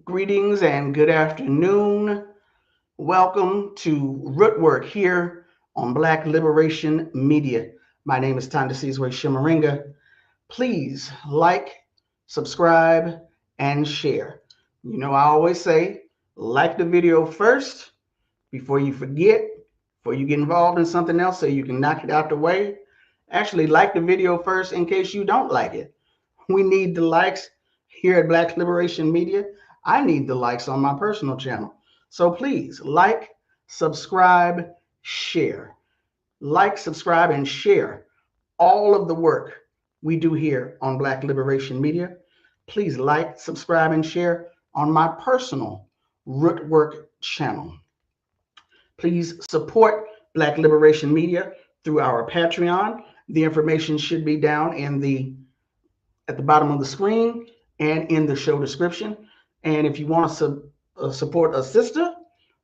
Greetings and good afternoon. Welcome to Rootwork here on Black Liberation Media. My name is Thandisizwe Chimurenga. Please like, subscribe, and share. You know, I always say, like the video first before you forget, before you get involved in something else so you can knock it out the way. Actually, like the video first in case you don't like it. We need the likes here at Black Liberation Media. I need the likes on my personal channel. So please like, subscribe, share. Like, subscribe, and share all of the work we do here on Black Liberation Media. Please like, subscribe, and share on my personal Rootwork channel. Please support Black Liberation Media through our Patreon. The information should be down at the bottom of the screen and in the show description. And if you want to support a sister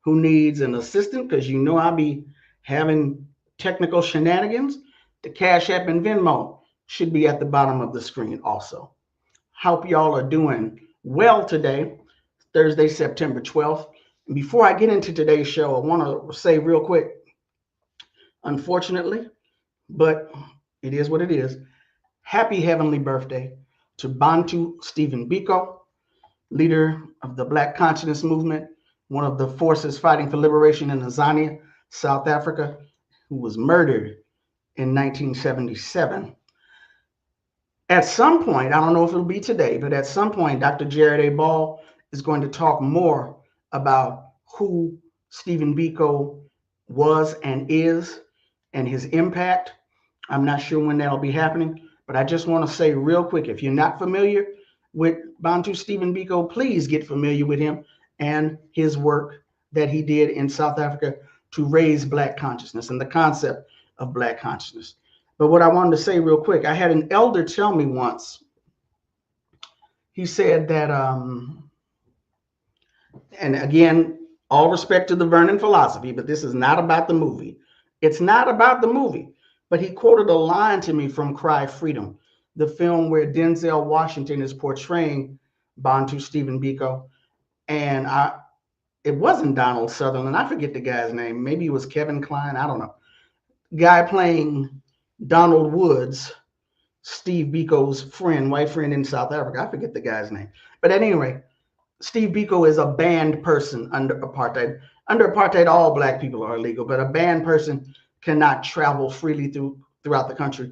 who needs an assistant, because you know I'll be having technical shenanigans, the Cash App and Venmo should be at the bottom of the screen also. Hope y'all are doing well today, Thursday, September 12th. And before I get into today's show, I want to say real quick, unfortunately, but it is what it is, happy heavenly birthday to Bantu Stephen Biko, leader of the Black Consciousness Movement, one of the forces fighting for liberation in Tanzania, South Africa, who was murdered in 1977. At some point, I don't know if it'll be today, but at some point, Dr. Jared A. Ball is going to talk more about who Stephen Biko was and is and his impact. I'm not sure when that'll be happening, but I just want to say real quick, if you're not familiar with Bantu Stephen Biko, please get familiar with him and his work that he did in South Africa to raise Black consciousness and the concept of Black consciousness. But what I wanted to say real quick, I had an elder tell me once, he said that, and again, all respect to the Vernon philosophy, but this is not about the movie. It's not about the movie. But he quoted a line to me from Cry Freedom, the film where Denzel Washington is portraying Bantu Stephen Biko. And it wasn't Donald Sutherland. I forget the guy's name. Maybe it was Kevin Kline. I don't know. Guy playing Donald Woods, Steve Biko's friend, white friend in South Africa. I forget the guy's name. But anyway, Steve Biko is a banned person under apartheid. Under apartheid, all Black people are illegal, but a banned person cannot travel freely throughout the country,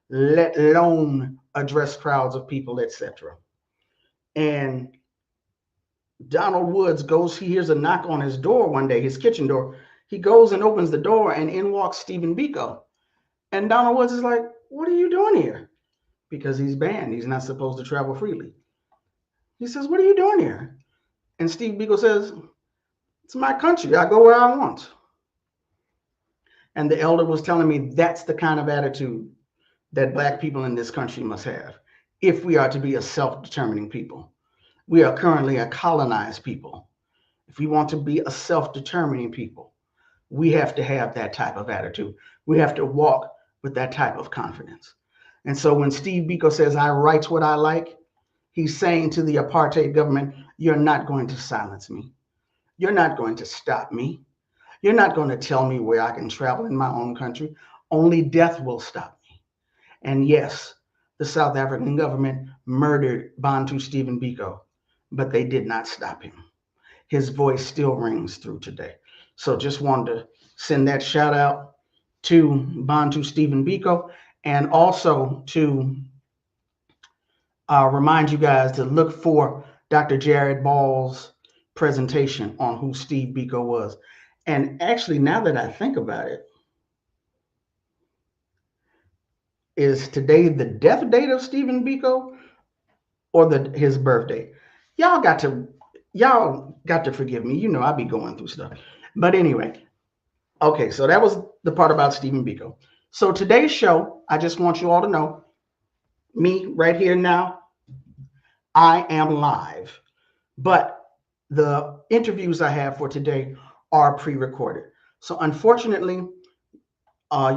let alone address crowds of people, etc. And Donald Woods he hears a knock on his door one day, his kitchen door. He goes and opens the door, and in walks Stephen Biko. And Donald Woods is like, "What are you doing here?" Because he's banned. He's not supposed to travel freely. He says, "What are you doing here?" And Steve Biko says, "It's my country. I go where I want." And the elder was telling me that's the kind of attitude that Black people in this country must have if we are to be a self-determining people. We are currently a colonized people. If we want to be a self-determining people, we have to have that type of attitude. We have to walk with that type of confidence. And so when Steve Biko says, "I write what I like," he's saying to the apartheid government, "You're not going to silence me. You're not going to stop me. You're not going to tell me where I can travel in my own country. Only death will stop me." And yes, the South African government murdered Bantu Stephen Biko, but they did not stop him. His voice still rings through today. So just wanted to send that shout out to Bantu Stephen Biko, and also to remind you guys to look for Dr. Jared Ball's presentation on who Steve Biko was. And actually, now that I think about it, is today the death date of Stephen Biko or his birthday? Y'all got to forgive me. You know I be going through stuff. But anyway, okay, so that was the part about Stephen Biko. So today's show, I just want you all to know, me right here now, I am live. But the interviews I have for today are pre-recorded. So unfortunately,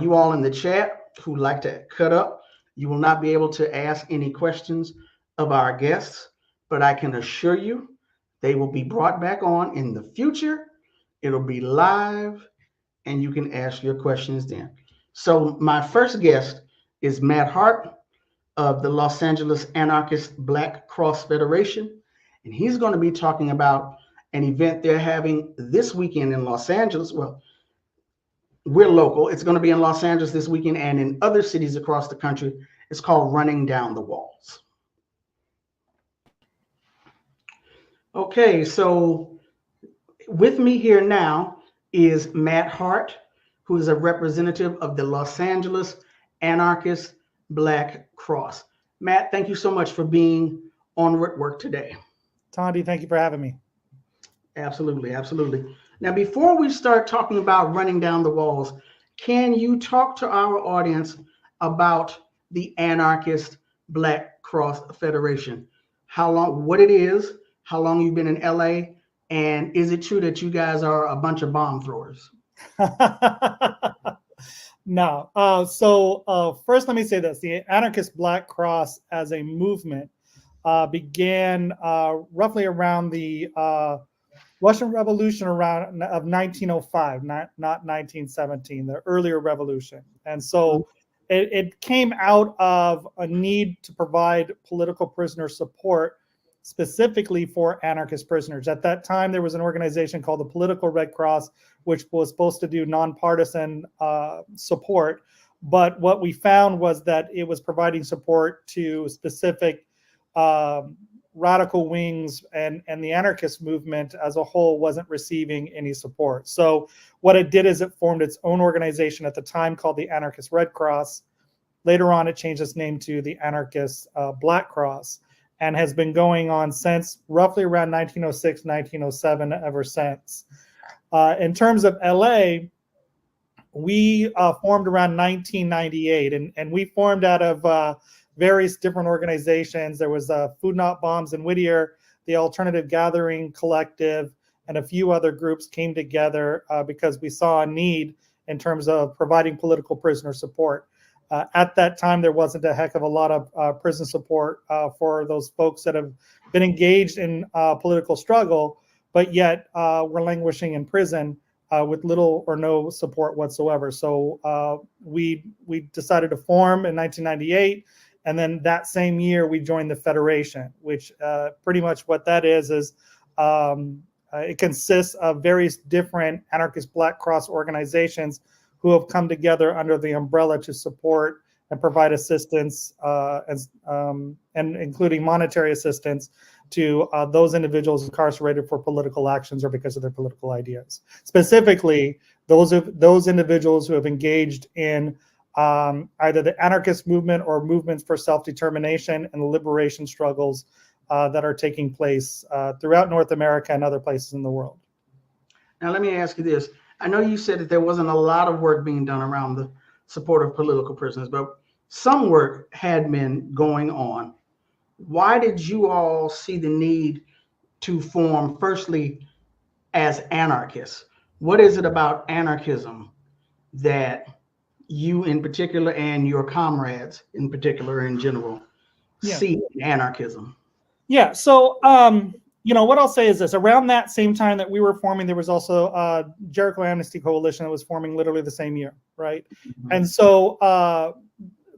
you all in the chat who like to cut up, you will not be able to ask any questions of our guests, but I can assure you They will be brought back on in the future. It'll be live, and you can ask your questions then. So my first guest is Matt Hart of the Los Angeles Anarchist Black Cross Federation, and he's going to be talking about an event they're having this weekend in Los Angeles. Well, we're local. It's going to be in Los Angeles this weekend and in other cities across the country. It's called Running Down the Walls. Okay, so with me here now is Matt Hart, who is a representative of the Los Angeles Anarchist Black Cross. Matt, thank you so much for being on Rootwork today. Thandi, thank you for having me. Absolutely, absolutely. Now, before we start talking about Running Down the Walls, can you talk to our audience about the Anarchist Black Cross Federation? How long, what it is, how long you've been in LA, and is it true that you guys are a bunch of bomb throwers? No. First, let me say this. The Anarchist Black Cross as a movement began roughly around the Russian Revolution of 1905, not 1917, the earlier revolution. And so it came out of a need to provide political prisoner support specifically for anarchist prisoners. At that time, there was an organization called the Political Red Cross, which was supposed to do nonpartisan support. But what we found was that it was providing support to specific radical wings, and the anarchist movement as a whole wasn't receiving any support. So what it did is it formed its own organization at the time called the Anarchist Red Cross. Later on, it changed its name to the Anarchist Black Cross, and has been going on since roughly around 1906, 1907, ever since. In terms of LA, we formed around 1998, and we formed out of various different organizations. There was Food Not Bombs in Whittier, the Alternative Gathering Collective, and a few other groups came together because we saw a need in terms of providing political prisoner support. At that time, there wasn't a heck of a lot of prison support for those folks that have been engaged in political struggle, but yet were languishing in prison with little or no support whatsoever. So we decided to form in 1998, and then that same year we joined the Federation, which pretty much what that is it consists of various different Anarchist Black Cross organizations who have come together under the umbrella to support and provide assistance, and including monetary assistance to those individuals incarcerated for political actions or because of their political ideas. Specifically, those individuals who have engaged in either the anarchist movement or movements for self-determination and the liberation struggles that are taking place throughout North America and other places in the world. Now, let me ask you this. I know you said that there wasn't a lot of work being done around the support of political prisoners, but some work had been going on. Why did you all see the need to form, firstly, as anarchists? What is it about anarchism that you in particular and your comrades in particular in general see in anarchism? Yeah, so what I'll say is this. Around that same time that we were forming, there was also Jericho Amnesty Coalition that was forming literally the same year, right? Mm-hmm. And so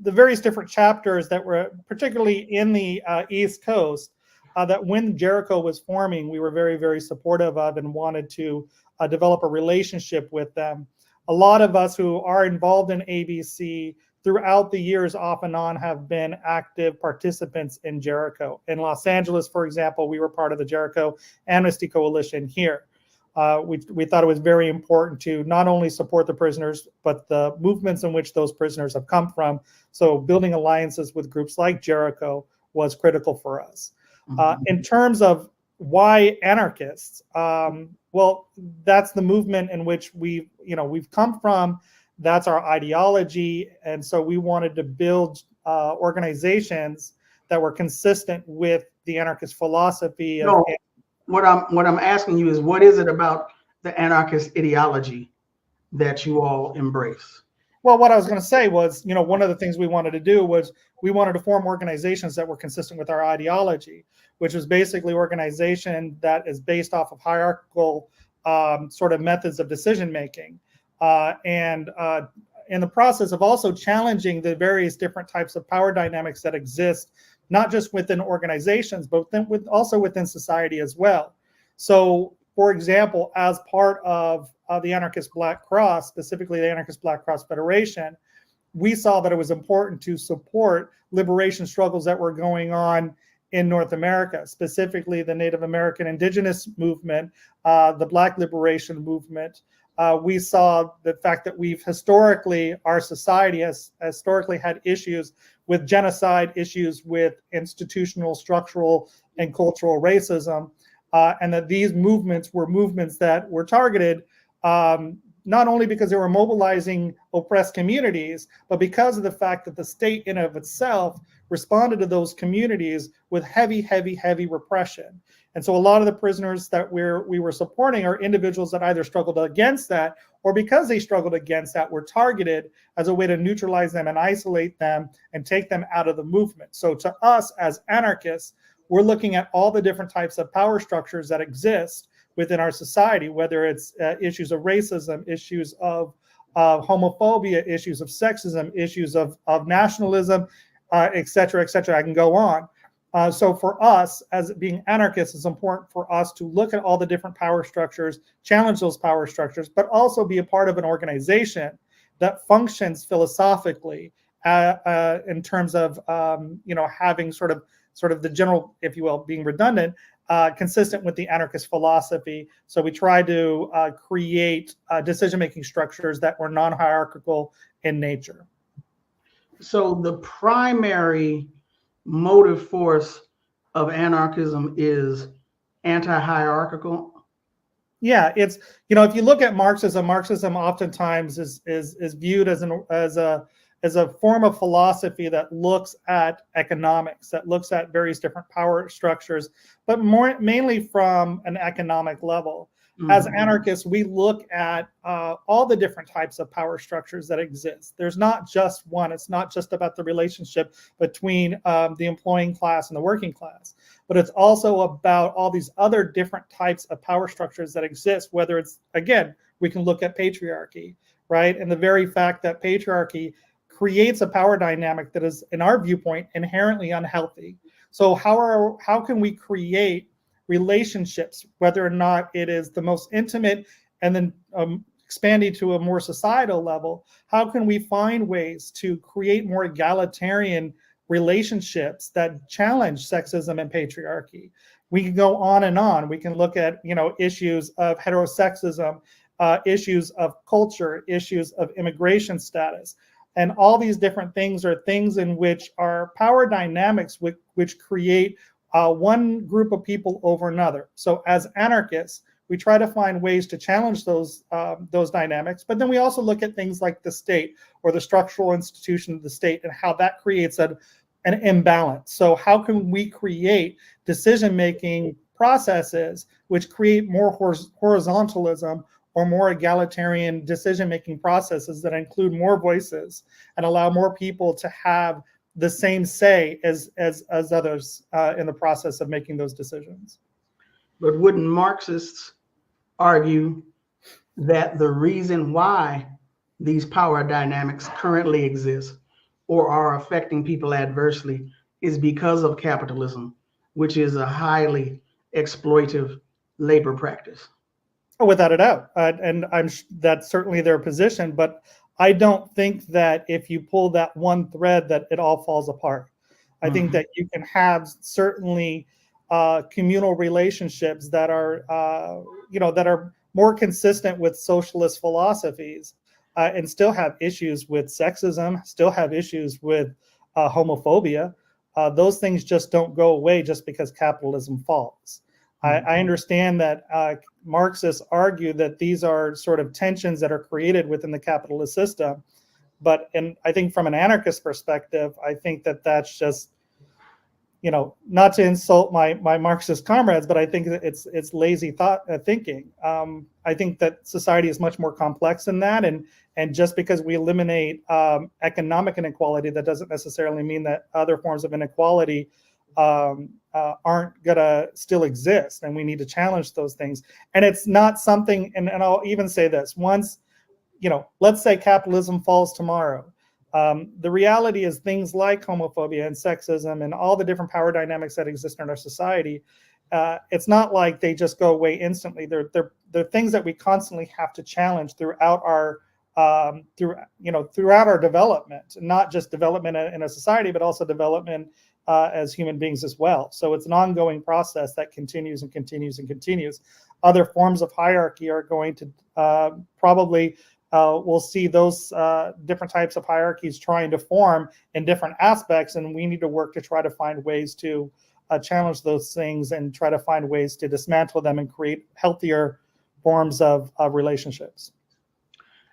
the various different chapters that were particularly in the East Coast, that when Jericho was forming, we were very, very supportive of and wanted to develop a relationship with them. A lot of us who are involved in ABC throughout the years off and on have been active participants in Jericho. In Los Angeles, for example, we were part of the Jericho Amnesty Coalition here. We thought it was very important to not only support the prisoners, but the movements in which those prisoners have come from. So building alliances with groups like Jericho was critical for us. Mm-hmm. In terms of why anarchists, well, that's the movement in which we've come from. That's our ideology. And so we wanted to build organizations that were consistent with the anarchist philosophy. What I'm asking you is, what is it about the anarchist ideology that you all embrace? Well, what I was going to say was, one of the things we wanted to do was we wanted to form organizations that were consistent with our ideology, which was basically organization that is based off of hierarchical sort of methods of decision making, and in the process of also challenging the various different types of power dynamics that exist, not just within organizations, but also within society as well. So, for example, as part of the Anarchist Black Cross, specifically the Anarchist Black Cross Federation, we saw that it was important to support liberation struggles that were going on in North America, specifically the Native American indigenous movement, the Black liberation movement. We saw the fact that our society has historically had issues with genocide, issues with institutional, structural, and cultural racism, and that these movements were movements that were targeted not only because they were mobilizing oppressed communities, but because of the fact that the state in and of itself responded to those communities with heavy, heavy, heavy repression. And so a lot of the prisoners that we were supporting are individuals that either struggled against that, or because they struggled against that, were targeted as a way to neutralize them and isolate them and take them out of the movement. So to us as anarchists, we're looking at all the different types of power structures that exist within our society, whether it's issues of racism, issues of homophobia, issues of sexism, issues of nationalism, et cetera, et cetera. I can go on. So for us, as being anarchists, it's important for us to look at all the different power structures, challenge those power structures, but also be a part of an organization that functions philosophically in terms of having sort of the general, if you will, being redundant, consistent with the anarchist philosophy. So we try to create decision-making structures that were non-hierarchical in nature. So the primary motive force of anarchism is anti-hierarchical. Yeah, it's, if you look at Marxism oftentimes is viewed as a form of philosophy that looks at economics, that looks at various different power structures, but mainly from an economic level. Mm-hmm. As anarchists, we look at all the different types of power structures that exist. There's not just one. It's not just about the relationship between the employing class and the working class, but it's also about all these other different types of power structures that exist, whether it's, again, we can look at patriarchy, right? And the very fact that patriarchy creates a power dynamic that is, in our viewpoint, inherently unhealthy. So how can we create relationships, whether or not it is the most intimate and then expanding to a more societal level? How can we find ways to create more egalitarian relationships that challenge sexism and patriarchy? We can go on and on. We can look at issues of heterosexism, issues of culture, issues of immigration status. And all these different things are things in which are power dynamics which create one group of people over another. So as anarchists, we try to find ways to challenge those dynamics, but then we also look at things like the state or the structural institution of the state and how that creates an imbalance. So how can we create decision-making processes which create more horizontalism or more egalitarian decision-making processes that include more voices and allow more people to have the same say as others in the process of making those decisions. But wouldn't Marxists argue that the reason why these power dynamics currently exist or are affecting people adversely is because of capitalism, which is a highly exploitive labor practice? Without a doubt, and that's certainly their position, but I don't think that if you pull that one thread that it all falls apart. I think that you can have certainly communal relationships that are that are more consistent with socialist philosophies and still have issues with sexism, still have issues with homophobia. Those things just don't go away just because capitalism falls. I understand that Marxists argue that these are sort of tensions that are created within the capitalist system. But I think from an anarchist perspective, I think that that's just, not to insult my Marxist comrades, but I think that it's lazy thinking. I think that society is much more complex than that, and just because we eliminate economic inequality, that doesn't necessarily mean that other forms of inequality aren't gonna still exist, and we need to challenge those things. And it's not something, and I'll even say this: once, let's say capitalism falls tomorrow. The reality is things like homophobia and sexism and all the different power dynamics that exist in our society, it's not like they just go away instantly. They're things that we constantly have to challenge throughout our throughout our development, not just development in a society, but also development as human beings as well. So it's an ongoing process that continues and continues and continues. Other forms of hierarchy are going to probably we'll see those different types of hierarchies trying to form in different aspects, and we need to work to try to find ways to challenge those things and try to find ways to dismantle them and create healthier forms of relationships.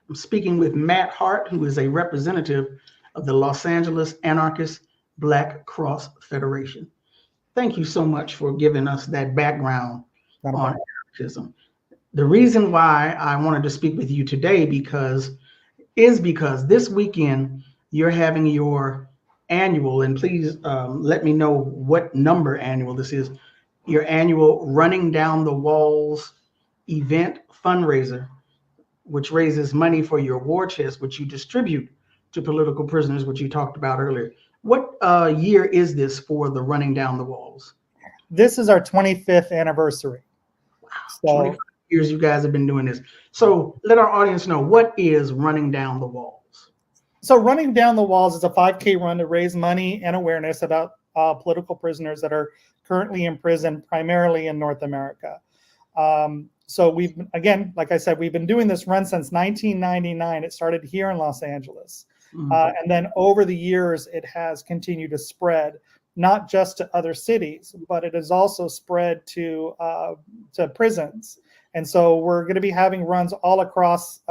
I'm speaking with Matt Hart, who is a representative of the Los Angeles Anarchist Black Cross Federation. Thank you so much for giving us that background on anarchism. The reason why I wanted to speak with you today because this weekend you're having your annual, and please let me know what number annual this is, your annual Running Down the Walls event fundraiser, which raises money for your war chest, which you distribute to political prisoners, which you talked about earlier. What year is this for the Running Down the Walls? This is our 25th anniversary. Wow, so, 25 years you guys have been doing this. So let our audience know, what is Running Down the Walls? So Running Down the Walls is a 5K run to raise money and awareness about political prisoners that are currently in prison, primarily in North America. So we've, again, like I said, we've been doing this run since 1999. It started here in Los Angeles. And then over the years, it has continued to spread, not just to other cities, but it has also spread to prisons. And so we're going to be having runs all across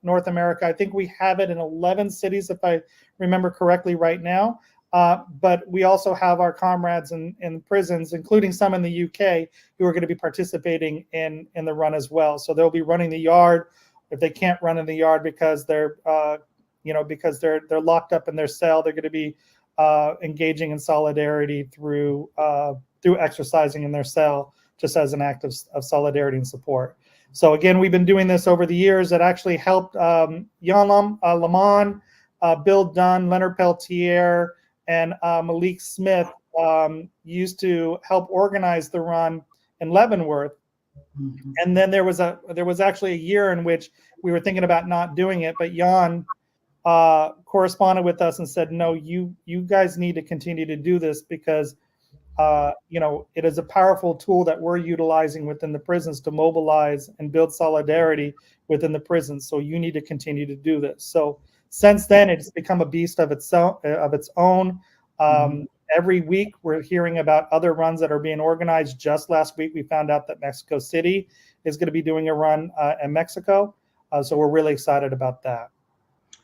North America. I think we have it in 11 cities, if I remember correctly right now. But we also have our comrades in prisons, including some in the UK, who are going to be participating in the run as well. So they'll be running the yard. If they can't run in the yard because they're locked up in their cell, they're going to be engaging in solidarity through exercising in their cell, just as an act of solidarity and support. So again, we've been doing this over the years. It actually helped Jan Lamon, Bill Dunn, Leonard Peltier, and Malik Smith used to help organize the run in Leavenworth. And then there was actually a year in which we were thinking about not doing it, but Jan corresponded with us and said, no, you guys need to continue to do this because it is a powerful tool that we're utilizing within the prisons to mobilize and build solidarity within the prisons. So you need to continue to do this. So since then, it's become a beast of its own. Every week, we're hearing about other runs that are being organized. Just last week, we found out that Mexico City is going to be doing a run in Mexico. So we're really excited about that.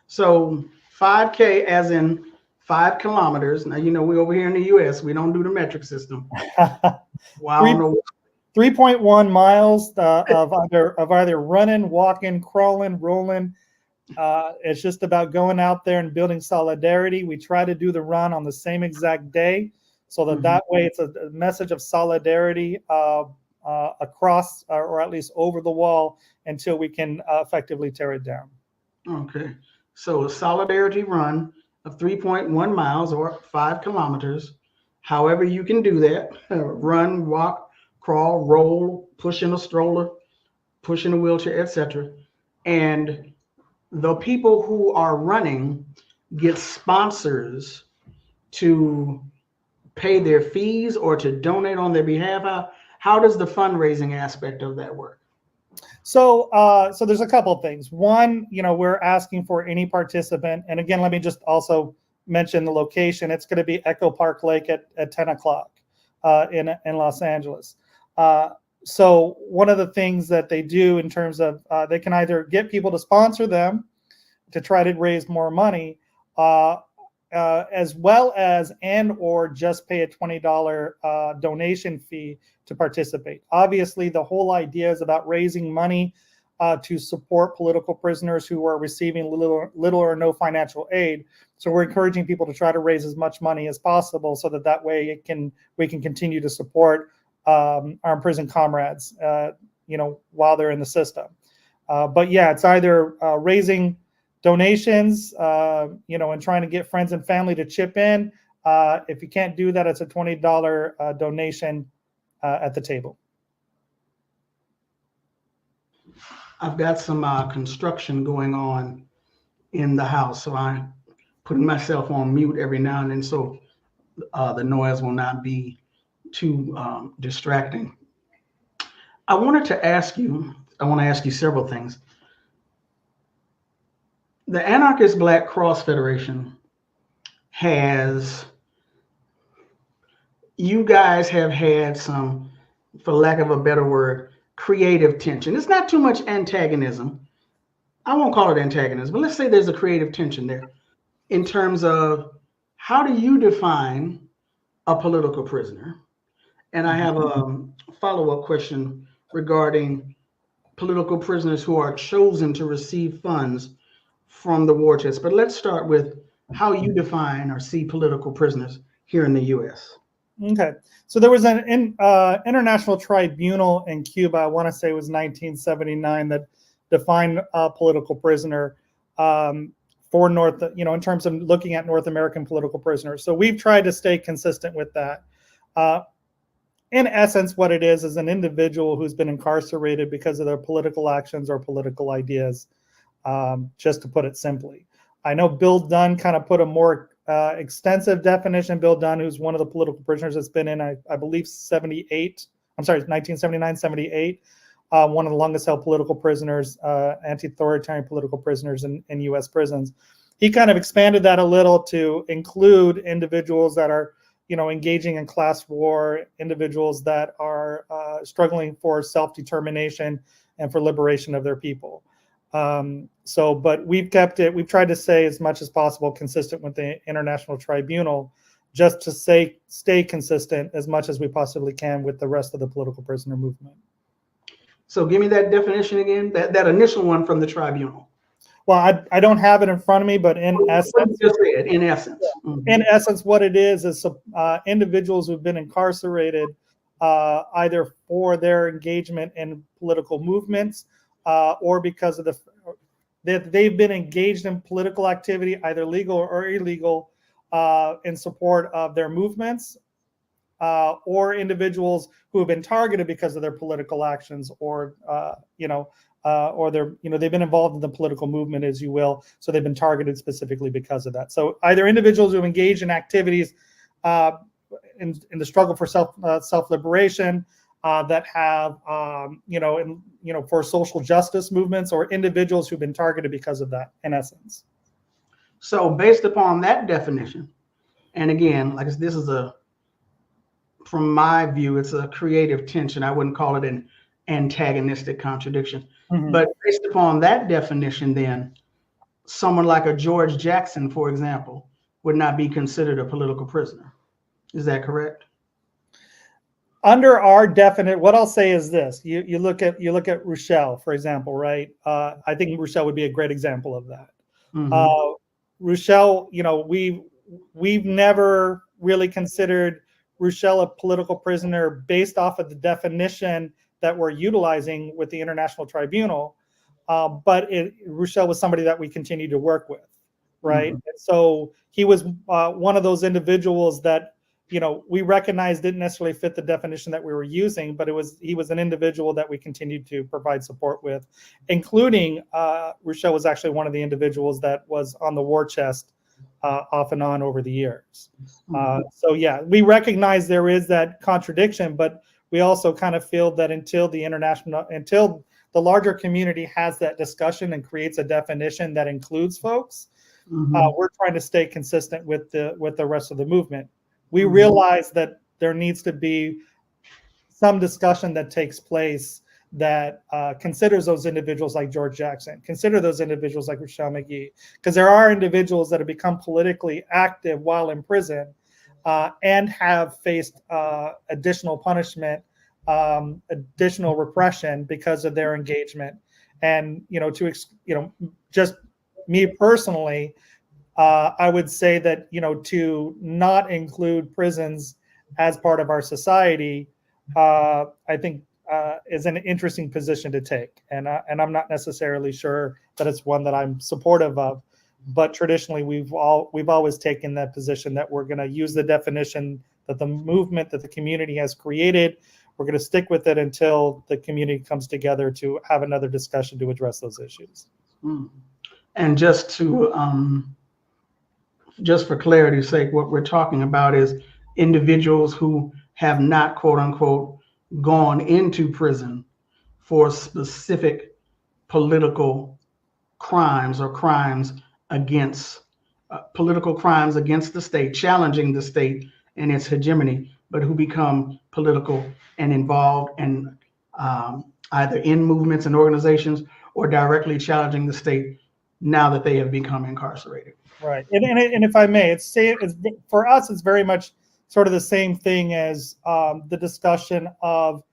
So 5K as in 5 kilometers. Now, we over here in the U.S., we don't do the metric system. Wow. 3.1 miles of either running, walking, crawling, rolling. It's just about going out there and building solidarity. We try to do the run on the same exact day so that way it's a message of solidarity across or at least over the wall until we can effectively tear it down. Okay. So a solidarity run of 3.1 miles or 5 kilometers, however you can do that, run, walk, crawl, roll, push in a stroller, push in a wheelchair, etc. And the people who are running get sponsors to pay their fees or to donate on their behalf. How does the fundraising aspect of that work? So there's a couple of things. One, we're asking for any participant, and again, let me just also mention the location. It's going to be Echo Park Lake at 10 o'clock in Los Angeles. So one of the things that they do in terms of they can either get people to sponsor them to try to raise more money, as well as and or just pay a $20 donation fee to participate. Obviously, the whole idea is about raising money to support political prisoners who are receiving little or no financial aid. So we're encouraging people to try to raise as much money as possible so that way we can continue to support our imprisoned comrades, while they're in the system. But yeah, it's either raising donations, and trying to get friends and family to chip in. If you can't do that, it's a $20 donation at the table. I've got some construction going on in the house, so I'm putting myself on mute every now and then so the noise will not be too distracting. I want to ask you several things. The Anarchist Black Cross Federation you guys have had some, for lack of a better word, creative tension. It's not too much antagonism. I won't call it antagonism, but let's say there's a creative tension there in terms of how do you define a political prisoner? And I have a follow-up question regarding political prisoners who are chosen to receive funds from the war chest. But let's start with how you define or see political prisoners here in the U.S. Okay, so there was an international tribunal in Cuba, I want to say it was 1979, that defined a political prisoner for in terms of looking at North American political prisoners. So we've tried to stay consistent with that. In essence, what it is an individual who's been incarcerated because of their political actions or political ideas, just to put it simply. I know Bill Dunn kind of put a more extensive definition. Bill Dunn, who's one of the political prisoners that's been in, I believe, 1979, 78, one of the longest held political prisoners, anti-authoritarian political prisoners in U.S. prisons. He kind of expanded that a little to include individuals that are, engaging in class war, individuals that are struggling for self-determination and for liberation of their people. But we've tried to say as much as possible consistent with the International Tribunal, just to stay consistent as much as we possibly can with the rest of the political prisoner movement. So give me that definition again, that initial one from the tribunal. Well, I don't have it in front of me, but in essence, in essence, what it is individuals who've been incarcerated either for their engagement in political movements or because of that they've been engaged in political activity, either legal or illegal, in support of their movements, or individuals who have been targeted because of their political actions, or or they've been involved in the political movement, as you will, so they've been targeted specifically because of that. So either individuals who engage in activities in the struggle for self-liberation, that have for social justice movements, or individuals who've been targeted because of that, in essence. So based upon that definition, and again, like this is from my view, it's a creative tension. I wouldn't call it an antagonistic contradiction. Mm-hmm. But based upon that definition, then someone like a George Jackson, for example, would not be considered a political prisoner. Is that correct? Under our what I'll say is this: you look at Rochelle, for example, right? I think Rochelle would be a great example of that. Mm-hmm. Rochelle, we've never really considered Rochelle a political prisoner based off of the definition that we're utilizing with the International Tribunal, but Rochelle was somebody that we continue to work with, right? Mm-hmm. And so he was one of those individuals that we recognized didn't necessarily fit the definition that we were using, but he was an individual that we continued to provide support with, including Rochelle was actually one of the individuals that was on the war chest off and on over the years. So yeah, we recognize there is that contradiction, but we also kind of feel that until the larger community has that discussion and creates a definition that includes folks, mm-hmm. We're trying to stay consistent with the rest of the movement. We realize that there needs to be some discussion that takes place that considers those individuals like George Jackson, consider those individuals like Rochelle McGee, because there are individuals that have become politically active while in prison and have faced additional punishment, additional repression because of their engagement. And just me personally, I would say that to not include prisons as part of our society, I think is an interesting position to take, and I'm not necessarily sure that it's one that I'm supportive of. But traditionally, we've always taken that position that we're going to use the definition that the movement that the community has created. We're going to stick with it until the community comes together to have another discussion to address those issues. And just for clarity's sake, what we're talking about is individuals who have not, quote unquote, gone into prison for specific political crimes or crimes against political crimes against the state, challenging the state and its hegemony, but who become political and involved and either in movements and organizations or directly challenging the state now that they have become incarcerated. Right, and if I may, it's for us, it's very much sort of the same thing as the discussion of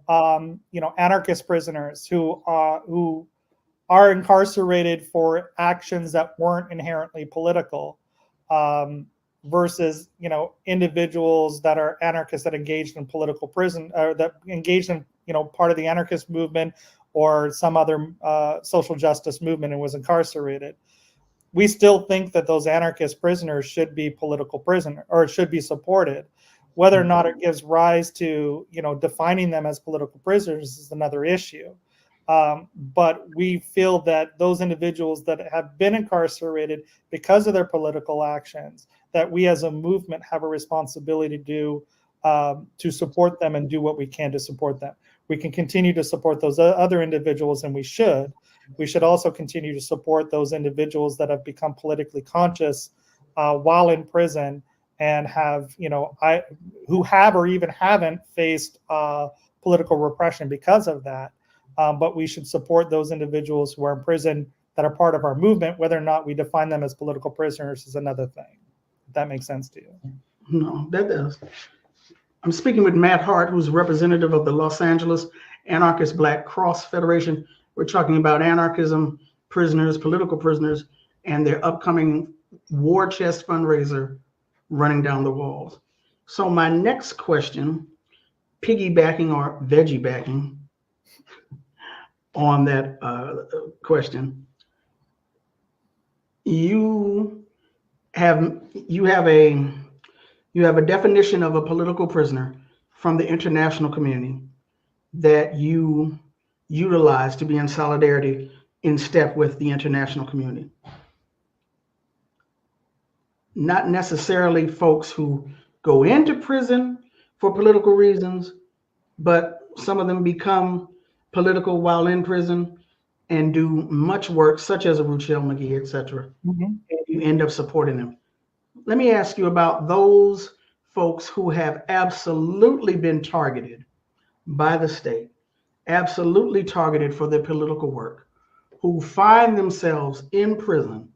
anarchist prisoners who are incarcerated for actions that weren't inherently political, versus individuals that are anarchists that engaged in political prison, or that engaged in part of the anarchist movement or some other social justice movement and was incarcerated. We still think that those anarchist prisoners should be political prisoner, or should be supported. Whether or not it gives rise to defining them as political prisoners is another issue. But we feel that those individuals that have been incarcerated because of their political actions, that we as a movement have a responsibility to support them and do what we can to support them. We can continue to support those other individuals, and we should. We should also continue to support those individuals that have become politically conscious while in prison and have, who have or even haven't faced political repression because of that. But we should support those individuals who are in prison that are part of our movement. Whether or not we define them as political prisoners is another thing. If that makes sense to you. No, that does. I'm speaking with Matt Hart, who's representative of the Los Angeles Anarchist Black Cross Federation. We're talking about anarchism, prisoners, political prisoners, and their upcoming war chest fundraiser, Running Down the Walls. So my next question, piggybacking or veggie backing on that question, you have a definition of a political prisoner from the international community that you utilize to be in solidarity, in step with the international community. Not necessarily folks who go into prison for political reasons, but some of them become political while in prison and do much work, such as a Rochelle McGee, etc. And you end up supporting them. Let me ask you about those folks who have absolutely been targeted by the state, absolutely targeted for their political work, who find themselves in prison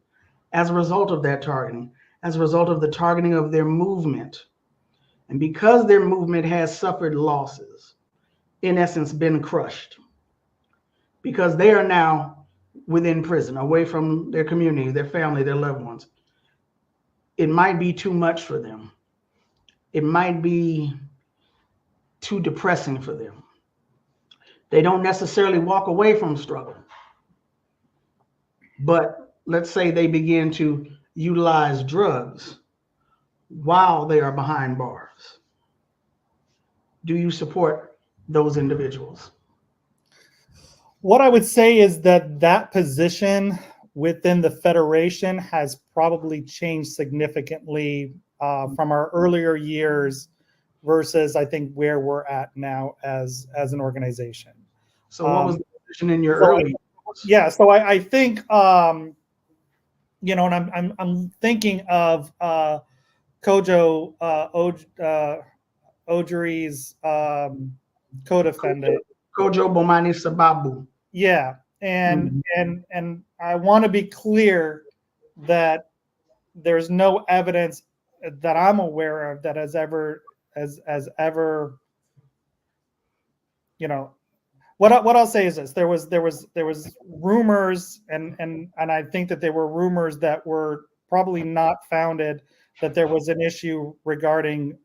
as a result of that targeting, as a result of the targeting of their movement. And because their movement has suffered losses, in essence, been crushed, because they are now within prison, away from their community, their family, their loved ones. It might be too much for them. It might be too depressing for them. They don't necessarily walk away from struggle. But let's say they begin to utilize drugs while they are behind bars. Do you support those individuals? What I would say is that position within the Federation has probably changed significantly from our earlier years versus, I think, where we're at now as an organization. So what was the position in your early years? Yeah, so I think, and I'm thinking of Kojo Ojeri's co-defendant. Kojo Bomani Sababu. Yeah, and I want to be clear that there's no evidence that I'm aware of that has ever, you know, what I'll say is this: there was rumors, and I think that there were rumors that were probably not founded, that there was an issue regarding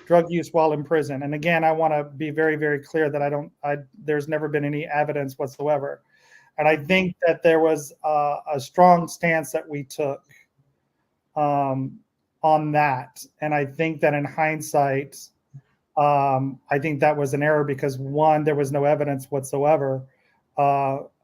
drug use while in prison. And again, I want to be very, very clear that there's never been any evidence whatsoever. And I think that there was a strong stance that we took on that. And I think that in hindsight, I think that was an error because, one, there was no evidence whatsoever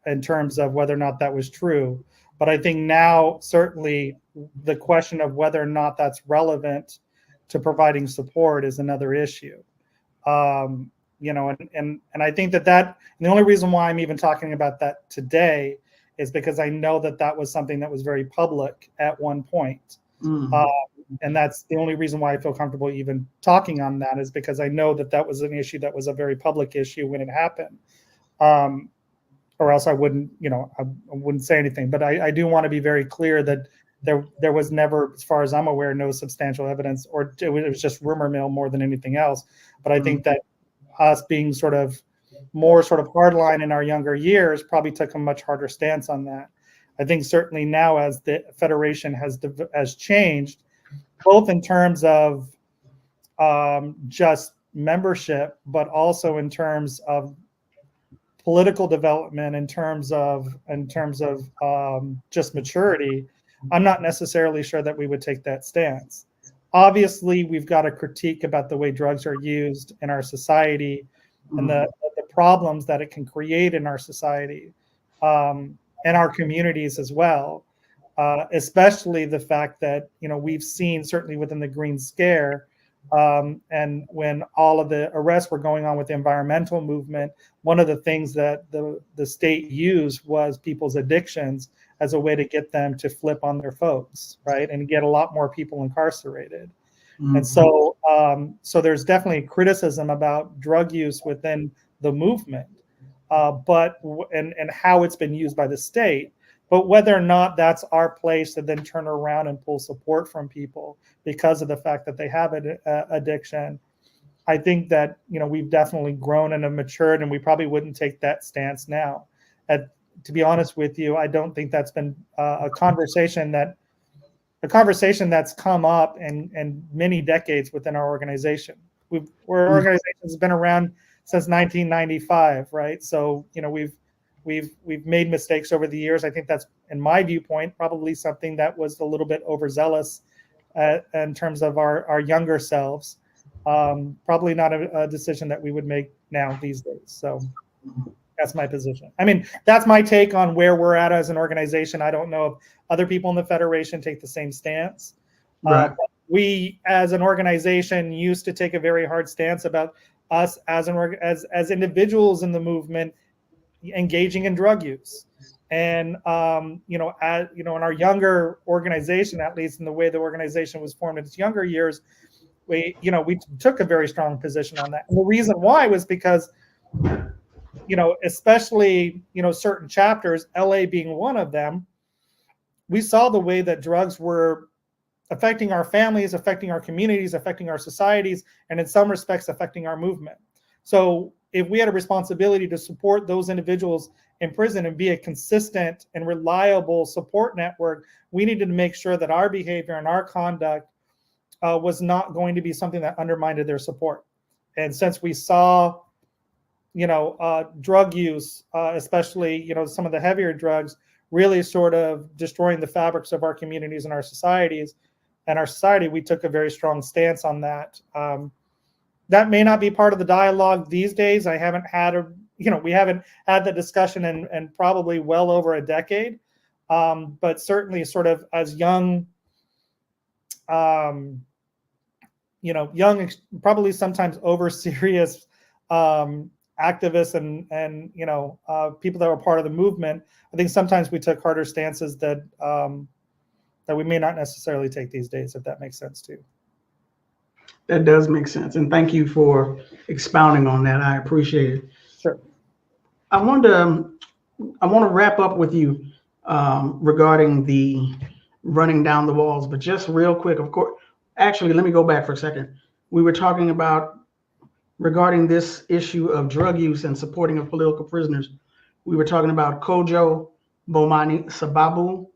in terms of whether or not that was true. But I think now, certainly, the question of whether or not that's relevant to providing support is another issue. You know, and I think that the only reason why I'm even talking about that today is because I know that that was something that was very public at one point. And that's the only reason why I feel comfortable even talking on that, is because I know that that was an issue that was a very public issue when it happened. Or else I wouldn't, you know, I wouldn't say anything. But I do want to be very clear that there was never, as far as I'm aware, no substantial evidence, or it was just rumor mill more than anything else. But I think that us being more hardline in our younger years probably took a much harder stance on that. I think certainly now, as the Federation has changed, both in terms of just membership, but also in terms of political development, in terms of just maturity, I'm not necessarily sure that we would take that stance. Obviously, we've got a critique about the way drugs are used in our society and the problems that it can create in our society and our communities as well. Especially the fact that, you know, we've seen, certainly within the Green Scare, and when all of the arrests were going on with the environmental movement, one of the things that the state used was people's addictions as a way to get them to flip on their folks, right, and get a lot more people incarcerated. And so there's definitely criticism about drug use within the movement, but how it's been used by the state. But whether or not that's our place to then turn around and pull support from people because of the fact that they have an addiction, I think that, you know, we've definitely grown and have matured, and we probably wouldn't take that stance now. To be honest with you, I don't think that's been a conversation that's come up in many decades within our organization. Our organization has been around since 1995, right? So, you know, we've made mistakes over the years. I think that's, in my viewpoint, probably something that was a little bit overzealous in terms of our younger selves. Probably not a decision that we would make now these days. So that's my position. I mean, that's my take on where we're at as an organization. I don't know if other people in the Federation take the same stance. Right. We, as an organization, used to take a very hard stance about us as individuals in the movement engaging in drug use. And you know, in our younger organization, at least in the way the organization was formed in its younger years, we took a very strong position on that. And the reason why was because, you know, especially, you know, certain chapters, LA being one of them, we saw the way that drugs were affecting our families, affecting our communities, affecting our societies, and in some respects affecting our movement. So if we had a responsibility to support those individuals in prison and be a consistent and reliable support network, we needed to make sure that our behavior and our conduct was not going to be something that undermined their support. And since we saw, you know, drug use, especially, you know, some of the heavier drugs, really sort of destroying the fabrics of our communities and our societies and our society, we took a very strong stance on that. That may not be part of the dialogue these days. We haven't had the discussion in probably well over a decade. But certainly sort of as young, young, probably sometimes over serious activists and people that were part of the movement, I think sometimes we took harder stances that we may not necessarily take these days, if that makes sense too. That does make sense. And thank you for expounding on that. I appreciate it. Sure. I want to wrap up with you regarding the running down the walls, but just real quick, of course. Actually, let me go back for a second. We were talking about regarding this issue of drug use and supporting of political prisoners. We were talking about Kojo Bomani Sababu,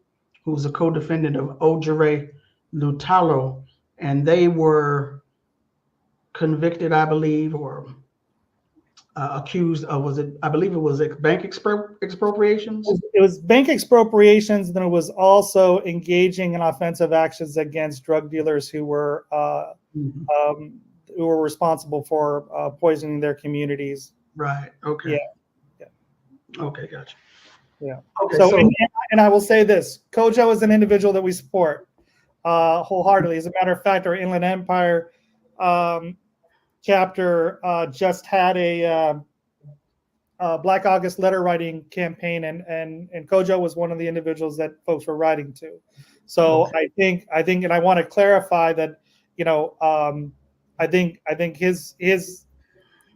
who's a co-defendant of Ojere Lutalo, and they were convicted, I believe, or accused of, I believe it was bank expropriations. It was bank expropriations, and then it was also engaging in offensive actions against drug dealers who were responsible for poisoning their communities. Right. Okay. Yeah. Okay. Gotcha. Yeah. Okay. So and I will say this: Kojo is an individual that we support wholeheartedly. As a matter of fact, our Inland Empire chapter just had a Black August letter writing campaign, and Kojo was one of the individuals that folks were writing to. So okay. I think, and I want to clarify that, I think his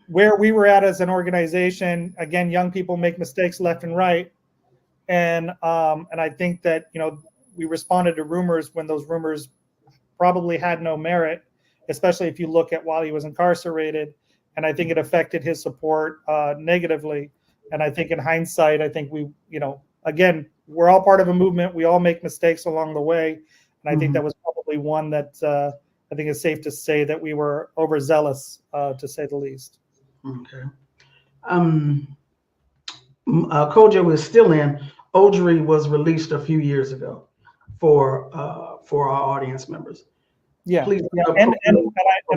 where we were at as an organization. Again, young people make mistakes left and right, and I think that we responded to rumors when those rumors probably had no merit, especially if you look at while he was incarcerated. And I think it affected his support negatively. And I think in hindsight, I think we, again, we're all part of a movement. We all make mistakes along the way. And I think that was probably one that I think it's safe to say that we were overzealous, to say the least. Okay. Kojo is still in. Ojere was released a few years ago for our audience members. Yeah. Please, and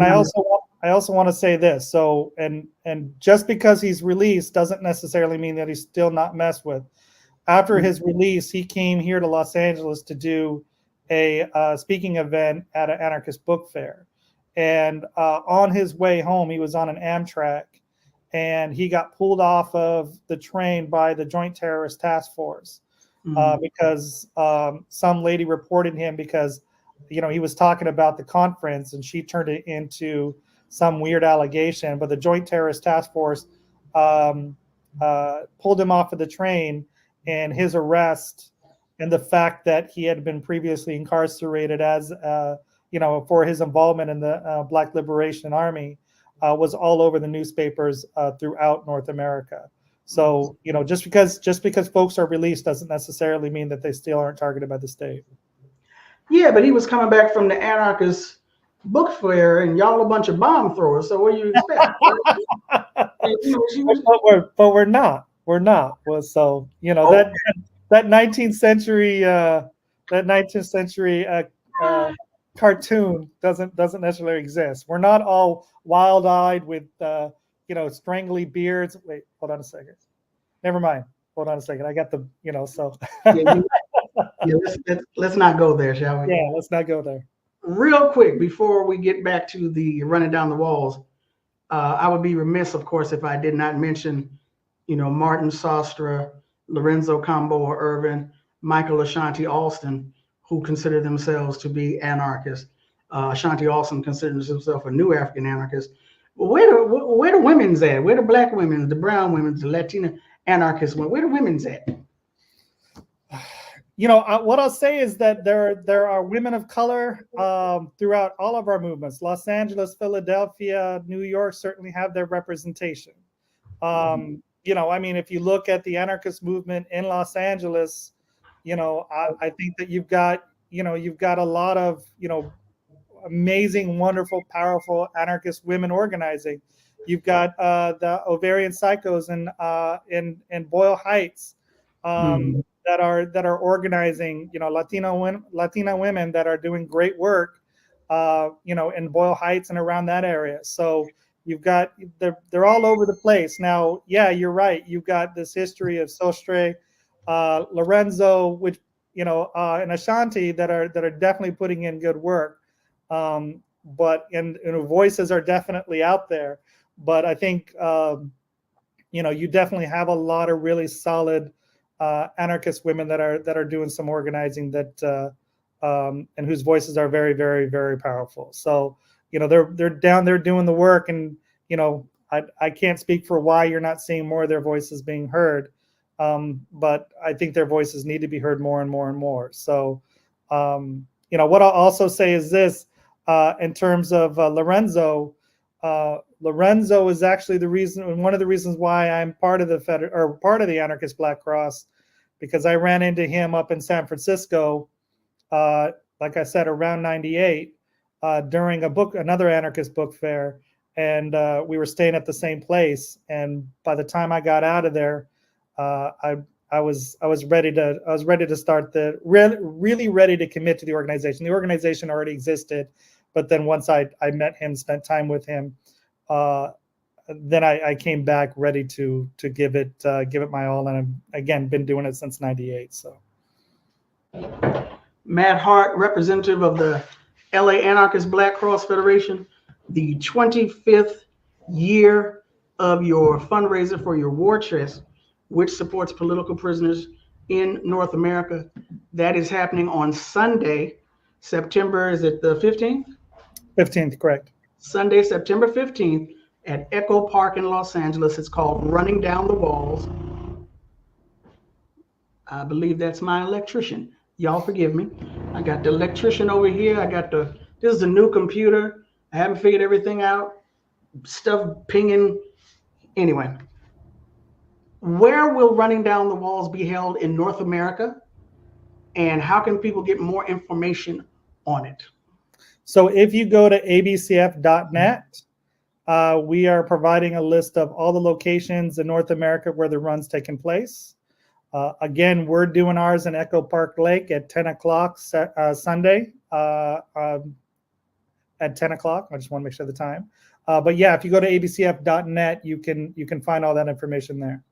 I also want to say this. So and just because he's released doesn't necessarily mean that he's still not messed with. After his release, he came here to Los Angeles to do a speaking event at an anarchist book fair. And on his way home, he was on an Amtrak, and he got pulled off of the train by the Joint Terrorist Task Force because some lady reported him because he was talking about the conference, and she turned it into some weird allegation. But the Joint Terrorist Task Force pulled him off of the train, and his arrest and the fact that he had been previously incarcerated as for his involvement in the Black Liberation Army was all over the newspapers throughout North America. So just because folks are released doesn't necessarily mean that they still aren't targeted by the state. Yeah, but he was coming back from the Anarchist book fair, and y'all a bunch of bomb throwers. So what do you expect? But we're not. We're not. Well, so that 19th century cartoon doesn't necessarily exist. We're not all wild-eyed with strangly beards. Wait, hold on a second. Never mind. Hold on a second. I got the so. Let's not go there, shall we? Yeah, let's not go there. Real quick, before we get back to the running down the walls, I would be remiss, of course, if I did not mention, Martin Sostra, Lorenzo Cambo Irvin, Michael Ashanti Alston, who consider themselves to be anarchists. Ashanti Alston considers himself a new African anarchist. But where the women's at? Where the Black women, the brown women, the Latina anarchists? Where the women's at? What I'll say is that there are women of color throughout all of our movements. Los Angeles, Philadelphia, New York certainly have their representation. If you look at the anarchist movement in Los Angeles, I think that you've got a lot of amazing, wonderful, powerful anarchist women organizing. You've got the Ovarian Psychos in Boyle Heights. That are organizing, Latina women that are doing great work, in Boyle Heights and around that area. So you've got they're all over the place. Now, yeah, you're right. You've got this history of Sostre, Lorenzo, which and Ashanti that are definitely putting in good work. But voices are definitely out there. But I think you definitely have a lot of really solid anarchist women that are doing some organizing that and whose voices are very, very, very powerful. So they're down there doing the work, and I can't speak for why you're not seeing more of their voices being heard, but I think their voices need to be heard more and more and more. So, what I'll also say is this, in terms of Lorenzo. Lorenzo is actually the reason, and one of the reasons why I'm part of the Anarchist Black Cross, because I ran into him up in San Francisco, like I said, around '98, during another anarchist book fair, and we were staying at the same place. And by the time I got out of there, I was ready to start really ready to commit to the organization. The organization already existed, but then once I met him, spent time with him, then I came back ready to give it my all, and I've again been doing it since '98. So, Matt Hart, representative of the LA Anarchist Black Cross Federation, the 25th year of your fundraiser for your war chest, which supports political prisoners in North America. That is happening on Sunday, September, is it the 15th? 15th, correct. Sunday, September 15th at Echo Park in Los Angeles. It's called Running Down the Walls. I believe that's my electrician. Y'all forgive me. I got the electrician over here. This is a new computer. I haven't figured everything out. Stuff pinging. Anyway, where will Running Down the Walls be held in North America? And how can people get more information on it? So if you go to abcf.net, we are providing a list of all the locations in North America where the run's taking place. Again, we're doing ours in Echo Park Lake at 10 o'clock Sunday at 10 o'clock. I just want to make sure the time. But yeah, if you go to abcf.net, you can find all that information there.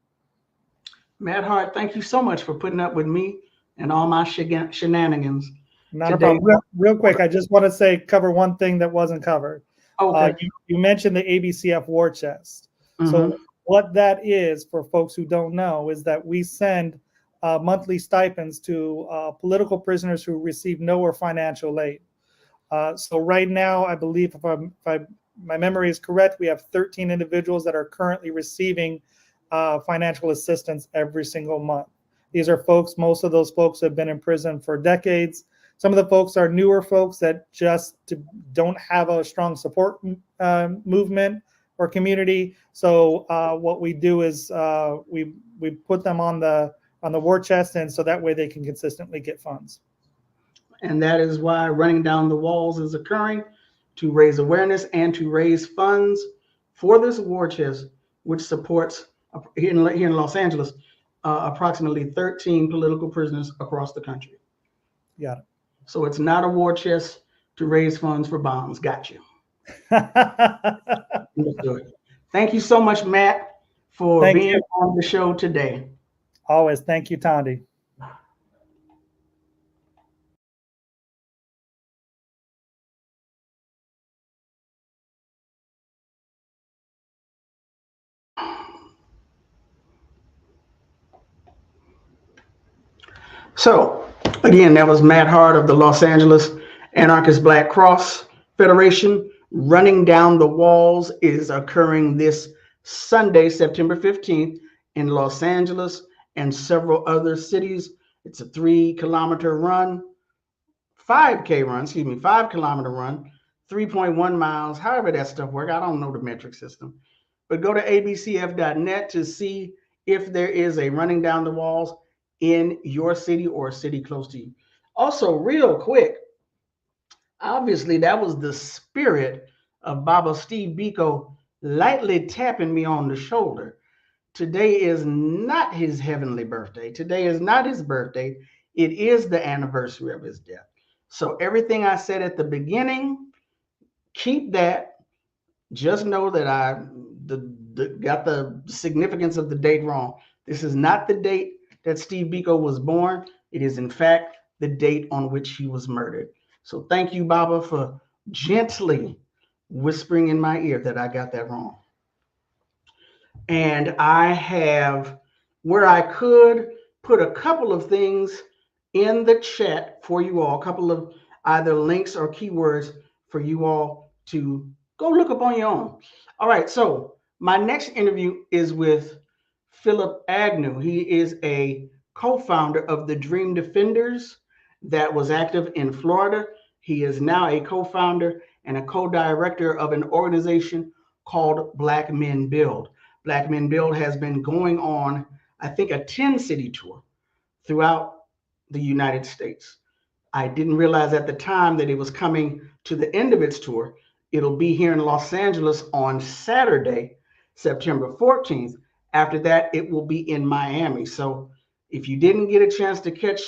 Matt Hart, thank you so much for putting up with me and all my shenanigans. Not today. A problem. Real quick, I just want to cover one thing that wasn't covered. Okay. You mentioned the ABCF War Chest. Mm-hmm. So what that is, for folks who don't know, is that we send monthly stipends to political prisoners who receive no or financial aid. So right now, I believe, if my memory is correct, we have 13 individuals that are currently receiving financial assistance every single month. These are folks, most of those folks have been in prison for decades. Some of the folks are newer folks that just don't have a strong support movement or community. So what we do is we put them on the war chest, and so that way they can consistently get funds. And that is why Running Down the Walls is occurring, to raise awareness and to raise funds for this war chest, which supports here in Los Angeles approximately 13 political prisoners across the country. Got it. So it's not a war chest to raise funds for bombs. Got you. Thank you so much, Matt, for being on the show today. Always. Thank you, Thandi. So, again, that was Matt Hart of the Los Angeles Anarchist Black Cross Federation. Running Down the Walls is occurring this Sunday, September 15th in Los Angeles and several other cities. It's a 3-kilometer run, 5-kilometer run, 3.1 miles, however that stuff works. I don't know the metric system. But go to abcf.net to see if there is a Running Down the Walls in your city or a city close to you. Also, real quick, obviously that was the spirit of Baba Steve Biko lightly tapping me on the shoulder. Today is not his heavenly birthday. Today is not his birthday. It is the anniversary of his death. So everything I said at the beginning, keep that. Just know that I got the significance of the date wrong. This is not the date that Steve Biko was born. It is, in fact, the date on which he was murdered. So thank you, Baba, for gently whispering in my ear that I got that wrong. And I have, where I could, put a couple of things in the chat for you all, a couple of either links or keywords for you all to go look up on your own. All right, so My next interview is with Phil Agnew. He is a co-founder of the Dream Defenders that was active in Florida. He is now a co-founder and a co-director of an organization called Black Men Build. Black Men Build has been going on, I think, a 10-city tour throughout the United States. I didn't realize at the time that it was coming to the end of its tour. It'll be here in Los Angeles on Saturday, September 14th. After that, it will be in Miami. So if you didn't get a chance to catch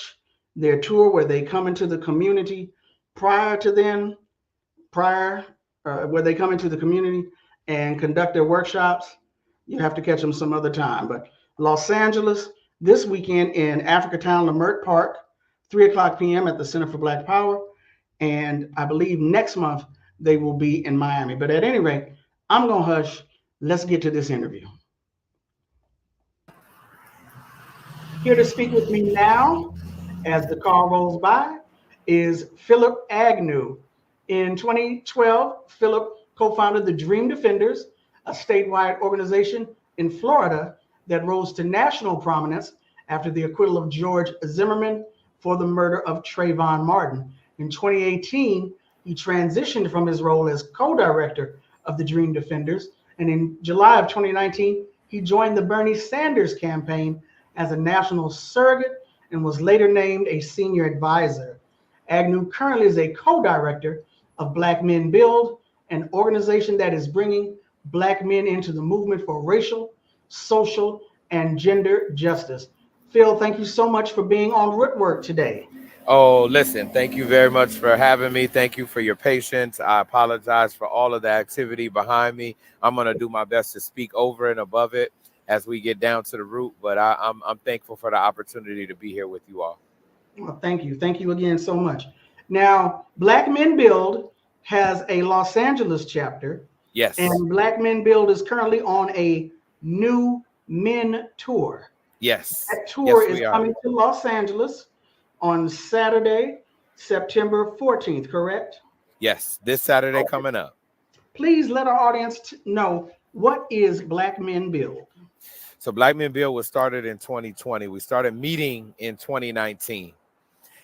their tour where they come into the community where they come into the community and conduct their workshops, you have to catch them some other time. But Los Angeles, this weekend in African Lamert Park, 3:00 p.m. at the Center for Black Power. And I believe next month they will be in Miami. But at any rate, I'm going to hush. Let's get to this interview. Here to speak with me now, as the call rolls by, is Phil Agnew. In 2012, Philip co-founded the Dream Defenders, a statewide organization in Florida that rose to national prominence after the acquittal of George Zimmerman for the murder of Trayvon Martin. In 2018, he transitioned from his role as co-director of the Dream Defenders, and in July of 2019, he joined the Bernie Sanders campaign as a national surrogate and was later named a senior advisor. Agnew currently is a co-director of Black Men Build, an organization that is bringing Black men into the movement for racial, social, and gender justice. Phil, thank you so much for being on Rootwork today. Oh, listen, thank you very much for having me. Thank you for your patience. I apologize for all of the activity behind me. I'm going to do my best to speak over and above it as we get down to the root, but I'm thankful for the opportunity to be here with you all. Well, thank you. Thank you again so much. Now, Black Men Build has a Los Angeles chapter. Yes. And Black Men Build is currently on a new men tour. Yes. That tour yes, is coming to Los Angeles on Saturday, September 14th, correct? Yes, this Saturday coming up. Please let our audience know, what is Black Men Build? So Black Men Build was started in 2020. We started meeting in 2019.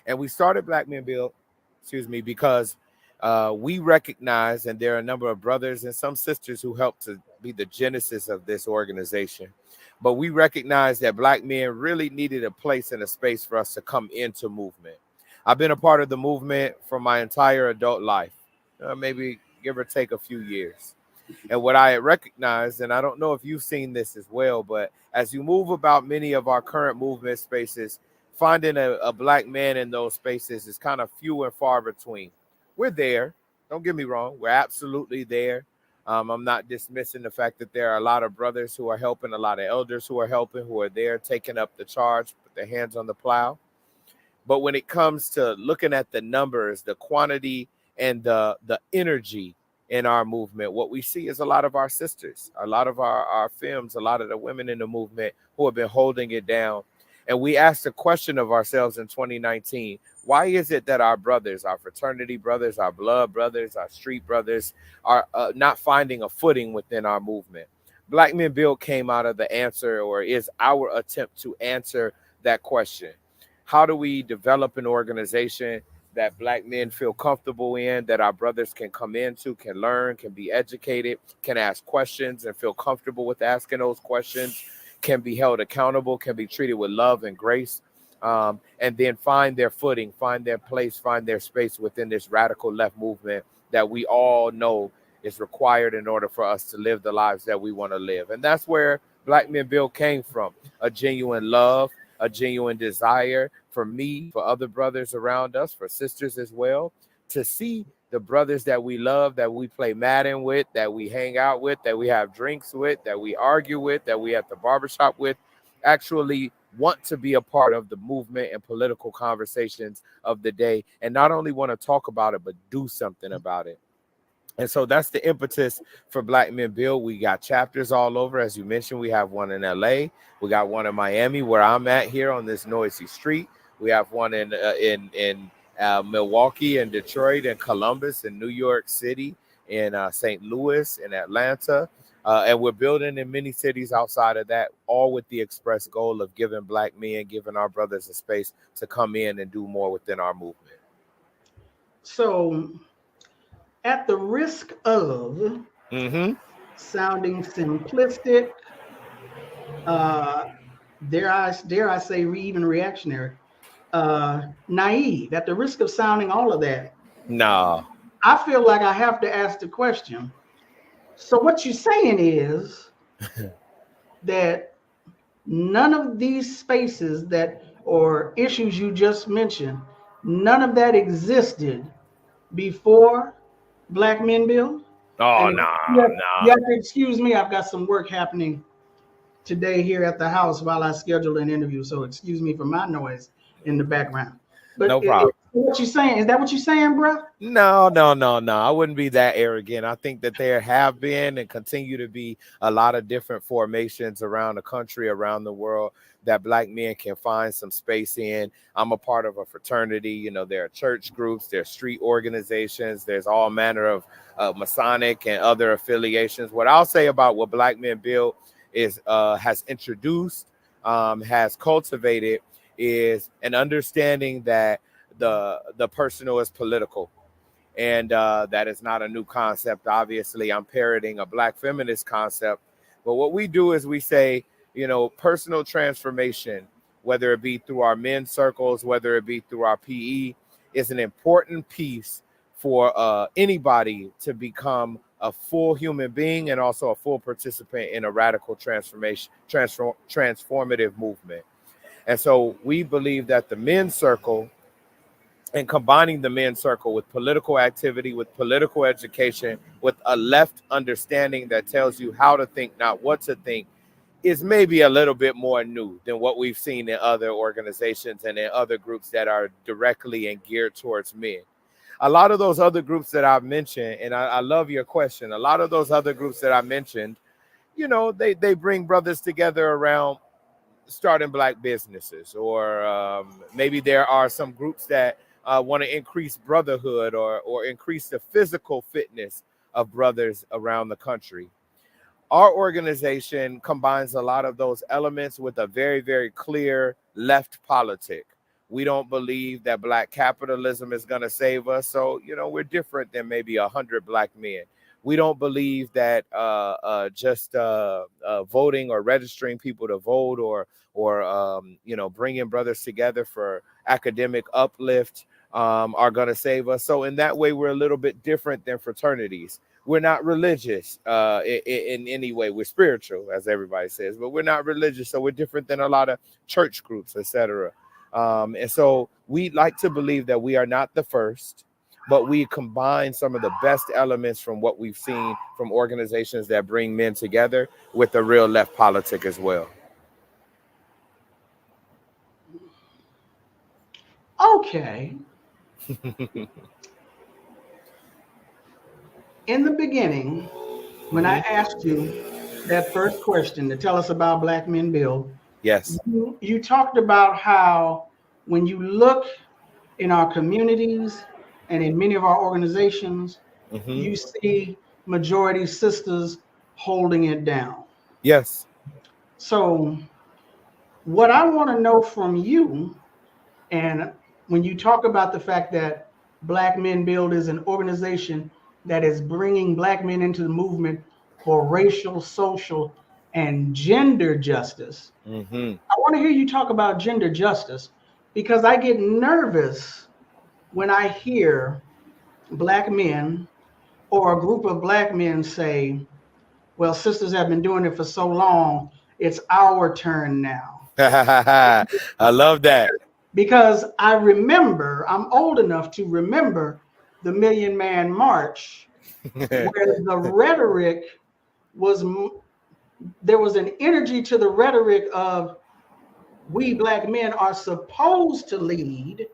And we started Black Men Build, because we recognize, and there are a number of brothers and some sisters who helped to be the genesis of this organization. But we recognize that Black men really needed a place and a space for us to come into movement. I've been a part of the movement for my entire adult life, maybe give or take a few years. And what I recognize, and I don't know if you've seen this as well, but as you move about many of our current movement spaces, finding a Black man in those spaces is kind of few and far between. We're there. Don't get me wrong. We're absolutely there. I'm not dismissing the fact that there are a lot of brothers who are helping, a lot of elders who are helping, who are there taking up the charge, put their hands on the plow. But when it comes to looking at the numbers, the quantity, and the energy in our movement, what we see is a lot of our sisters, a lot of our femmes, a lot of the women in the movement who have been holding it down. And we asked the question of ourselves in 2019, why is it that our brothers, our fraternity brothers, our blood brothers, our street brothers are not finding a footing within our movement? Black Men Build came out of the answer, or is our attempt to answer that question. How do we develop an organization that Black men feel comfortable in, that our brothers can come into, can learn, can be educated, can ask questions and feel comfortable with asking those questions, can be held accountable, can be treated with love and grace, and then find their footing, find their place, find their space within this radical left movement that we all know is required in order for us to live the lives that we want to live. And that's where Black Men Build came from, a genuine love, a genuine desire for me, for other brothers around us, for sisters as well, to see the brothers that we love, that we play Madden with, that we hang out with, that we have drinks with, that we argue with, that we at the barbershop with, actually want to be a part of the movement and political conversations of the day, and not only want to talk about it, but do something about it. And so that's the impetus for Black Men Build. We got chapters all over. As you mentioned, we have one in LA. We got one in Miami, where I'm at here on this noisy street. We have one in Milwaukee and Detroit and Columbus and New York City, in St. Louis and Atlanta. And we're building in many cities outside of that, all with the express goal of giving Black men, giving our brothers a space to come in and do more within our movement. So, at the risk of sounding simplistic, dare I say even reactionary, naive, at the risk of sounding all of that, No. I feel like I have to ask the question. So what you're saying is that none of these spaces that or issues you just mentioned, none of that existed before Black Men Build? Oh, And no, you have to excuse me, I've got some work happening today here at the house while I schedule an interview. So excuse me for my noise in the background. But no problem. What you saying? Is that what you're saying, bro? No. I wouldn't be that arrogant. I think that there have been and continue to be a lot of different formations around the country, around the world, that Black men can find some space in. I'm a part of a fraternity. You know, there are church groups, there are street organizations, there's all manner of Masonic and other affiliations. What I'll say about what Black Men Build is has introduced, has cultivated, is an understanding that the personal is political, and that is not a new concept. Obviously, I'm parroting a Black feminist concept, but what we do is we say, you know, personal transformation, whether it be through our men's circles, whether it be through our PE, is an important piece for anybody to become a full human being and also a full participant in a radical transformative movement. And so we believe that the men's circle, and combining the men's circle with political activity, with political education, with a left understanding that tells you how to think, not what to think, is maybe a little bit more new than what we've seen in other organizations and in other groups that are directly and geared towards men. A lot of those other groups that I've mentioned, and I love your question, a lot of those other groups that I mentioned, you know, they bring brothers together around starting Black businesses, or maybe there are some groups that want to increase brotherhood or increase the physical fitness of brothers around the country. Our organization combines a lot of those elements with a very, very clear left politic. We don't believe that Black capitalism is going to save us. So, you know, we're different than maybe 100 Black men. We don't believe that just voting or registering people to vote or you know, bringing brothers together for academic uplift are going to save us. So in that way, we're a little bit different than fraternities. We're not religious in any way. We're spiritual, as everybody says, but we're not religious. So we're different than a lot of church groups, etc. And so we like to believe that we are not the first, but we combine some of the best elements from what we've seen from organizations that bring men together with the real left politic as well. Okay. In the beginning, when I asked you that first question to tell us about Black Men Build, yes, you talked about how when you look in our communities and in many of our organizations, you see majority sisters holding it down. Yes. So what I want to know from you, and when you talk about the fact that Black Men Build is an organization that is bringing Black men into the movement for racial, social, and gender justice, I want to hear you talk about gender justice, because I get nervous when I hear Black men or a group of Black men say, well, sisters have been doing it for so long, it's our turn now. I love that. Because I remember, I'm old enough to remember the Million Man March, where the rhetoric was, there was an energy to the rhetoric of, we Black men are supposed to lead.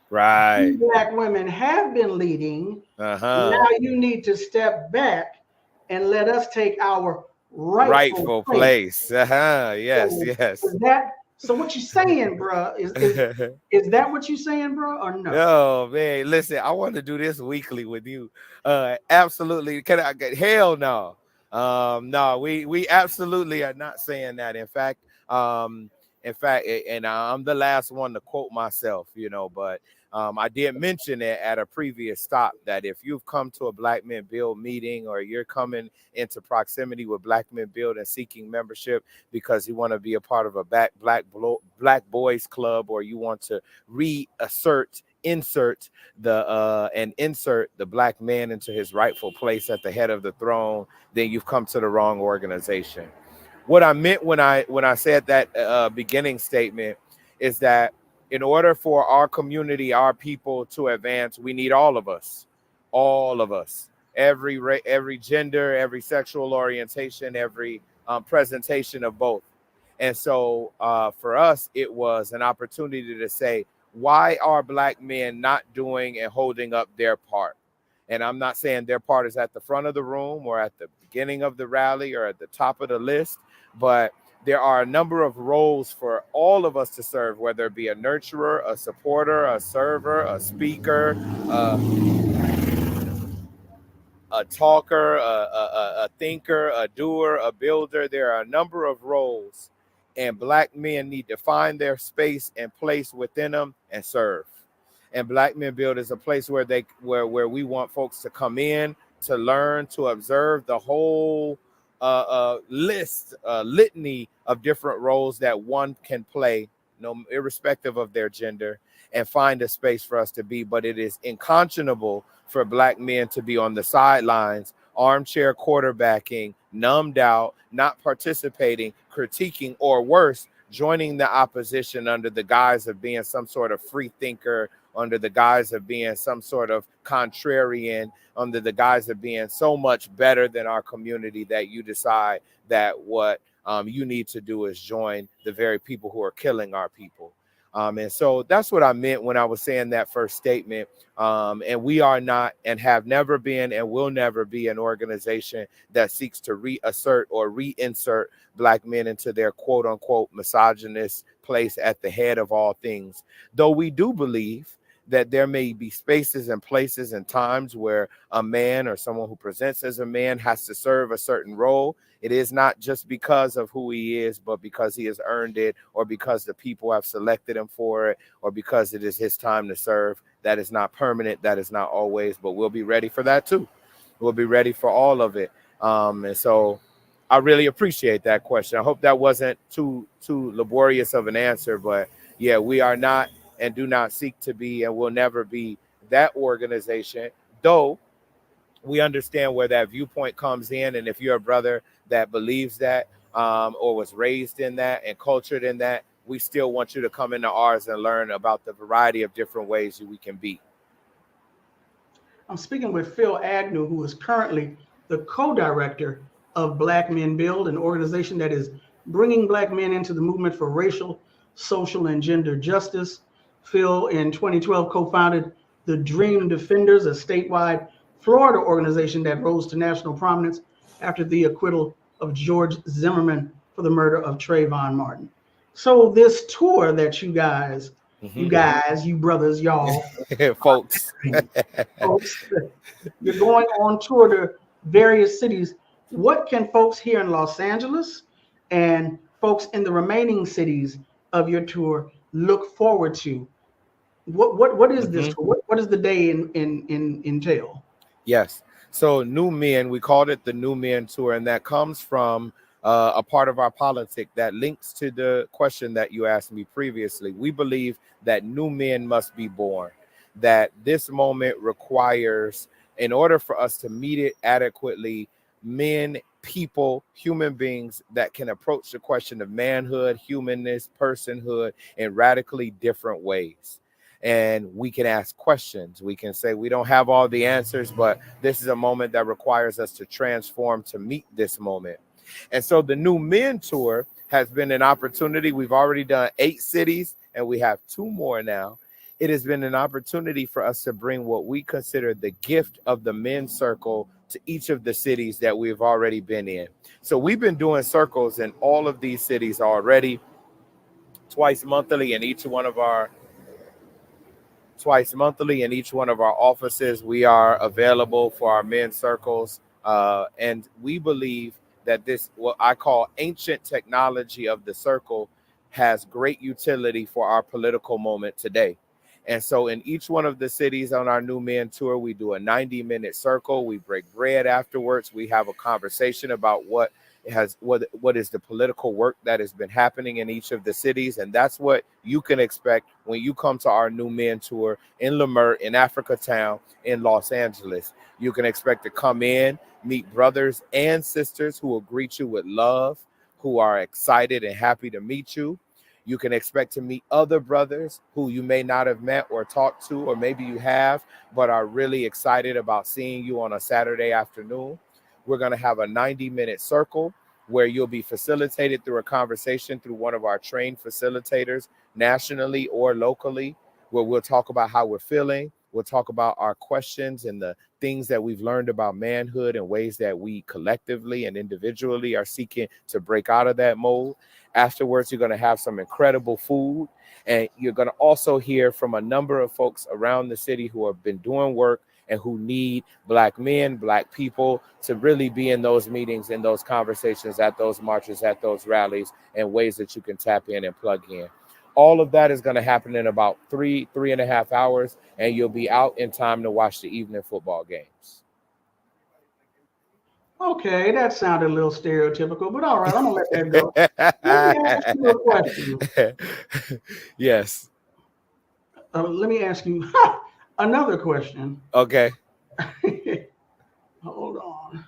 Right. We Black women have been leading. Now you need to step back and let us take our rightful place. Yes, so, yes. So what you saying, bro? Is that what you saying, bro, or no? Oh man, listen, I want to do this weekly with you. Absolutely. Can I get hell no? No, we absolutely are not saying that. In fact, and I'm the last one to quote myself, but I did mention it at a previous stop that if you've come to a Black Men Build meeting, or you're coming into proximity with Black Men Build and seeking membership because you want to be a part of a black boys club, or you want to insert the black man into his rightful place at the head of the throne, then you've come to the wrong organization. What I meant when I said that beginning statement is that in order for our community, our people to advance, we need all of us, every gender, every sexual orientation, every presentation of both. And so for us, it was an opportunity to say, why are Black men not doing and holding up their part? And I'm not saying their part is at the front of the room or at the beginning of the rally or at the top of the list, but there are a number of roles for all of us to serve, whether it be a nurturer, a supporter, a server, a speaker, a talker, a thinker, a doer, a builder. There are a number of roles, and Black men need to find their space and place within them and serve. And Black Men Build is a place where we want folks to come in, to learn, to observe the whole litany of different roles that one can play, irrespective of their gender, and find a space for us to be. But it is unconscionable for Black men to be on the sidelines, armchair quarterbacking, numbed out, not participating, critiquing, or worse, joining the opposition under the guise of being some sort of free thinker, under the guise of being some sort of contrarian, under the guise of being so much better than our community that you decide that what you need to do is join the very people who are killing our people. And so that's what I meant when I was saying that first statement. And we are not, and have never been, and will never be an organization that seeks to reassert or reinsert Black men into their quote unquote misogynist place at the head of all things. Though we do believe that there may be spaces and places and times where a man or someone who presents as a man has to serve a certain role. It is not just because of who he is, but because he has earned it, or because the people have selected him for it, or because it is his time to serve. That is not permanent. That is not always, but we'll be ready for that too. We'll be ready for all of it. And so I really appreciate that question. I hope that wasn't too laborious of an answer, but yeah, we are not and do not seek to be and will never be that organization, though we understand where that viewpoint comes in. And if you're a brother that believes that or was raised in that and cultured in that, we still want you to come into ours and learn about the variety of different ways we can be. I'm speaking with Phil Agnew, who is currently the co-director of Black Men Build, an organization that is bringing Black men into the movement for racial, social, and gender justice. Phil, in 2012, co-founded the Dream Defenders, a statewide Florida organization that rose to national prominence after the acquittal of George Zimmerman for the murder of Trayvon Martin. So this tour that you guys, you brothers, y'all, folks, you're going on tour to various cities. What can folks here in Los Angeles and folks in the remaining cities of your tour look forward to? What is this tour? What does the day entail? Yes. So New Men, we called it the New Men Tour, and that comes from a part of our politic that links to the question that you asked me previously. We believe that new men must be born, that this moment requires, in order for us to meet it adequately, men, people, human beings that can approach the question of manhood, humanness, personhood in radically different ways. And we can ask questions. We can say we don't have all the answers, but this is a moment that requires us to transform to meet this moment. And so the New Men Tour has been an opportunity. We've already done 8 cities and we have 2 more now. It has been an opportunity for us to bring what we consider the gift of the men's circle to each of the cities that we've already been in. So we've been doing circles in all of these cities already, twice monthly in each one of our offices. We are available for our men's circles. And we believe that this, what I call ancient technology of the circle, has great utility for our political moment today. And so in each one of the cities on our New Men Tour, we do a 90-minute circle. We break bread afterwards. We have a conversation about what is the political work that has been happening in each of the cities. And that's what you can expect when you come to our New Men Tour in Leimert, in Afrikatown, in Los Angeles. You can expect to come in, meet brothers and sisters who will greet you with love, who are excited and happy to meet you. You can expect to meet other brothers who you may not have met or talked to, or maybe you have, but are really excited about seeing you on a Saturday afternoon. We're going to have a 90-minute circle where you'll be facilitated through a conversation through one of our trained facilitators nationally or locally, where we'll talk about how we're feeling. We'll talk about our questions and the things that we've learned about manhood and ways that we collectively and individually are seeking to break out of that mold. Afterwards, you're going to have some incredible food, and you're going to also hear from a number of folks around the city who have been doing work and who need Black men, Black people to really be in those meetings, in those conversations, at those marches, at those rallies, and ways that you can tap in and plug in. All of that is going to happen in about 3.5 hours, and you'll be out in time to watch the evening football games. Okay, that sounded a little stereotypical, but all right, I'm going to let that go. Let me ask you a question. Yes. Let me ask you another question. Okay. Hold on.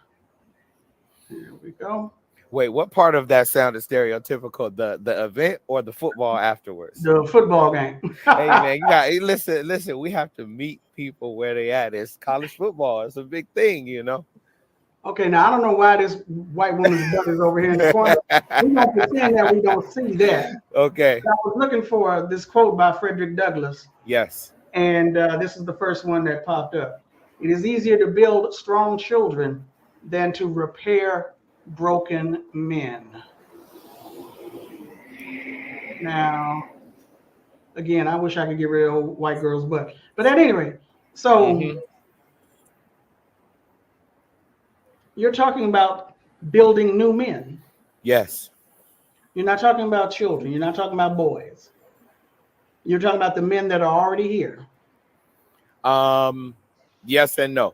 Here we go. Wait, what part of that sounded stereotypical? The event or the football afterwards? The football game. Hey man, you got listen. We have to meet people where they at. It's college football. It's a big thing, you know. Okay, now I don't know why this white woman's butt is over here in the corner. We're gonna pretend that we don't see that. Okay. I was looking for this quote by Frederick Douglass. Yes. And this is the first one that popped up. It is easier to build strong children than to repair broken men. Now, again, I wish I could get rid of white girls' butt. But at any rate, so you're talking about building new men. Yes. You're not talking about children. You're not talking about boys. You're talking about the men that are already here. Yes and no.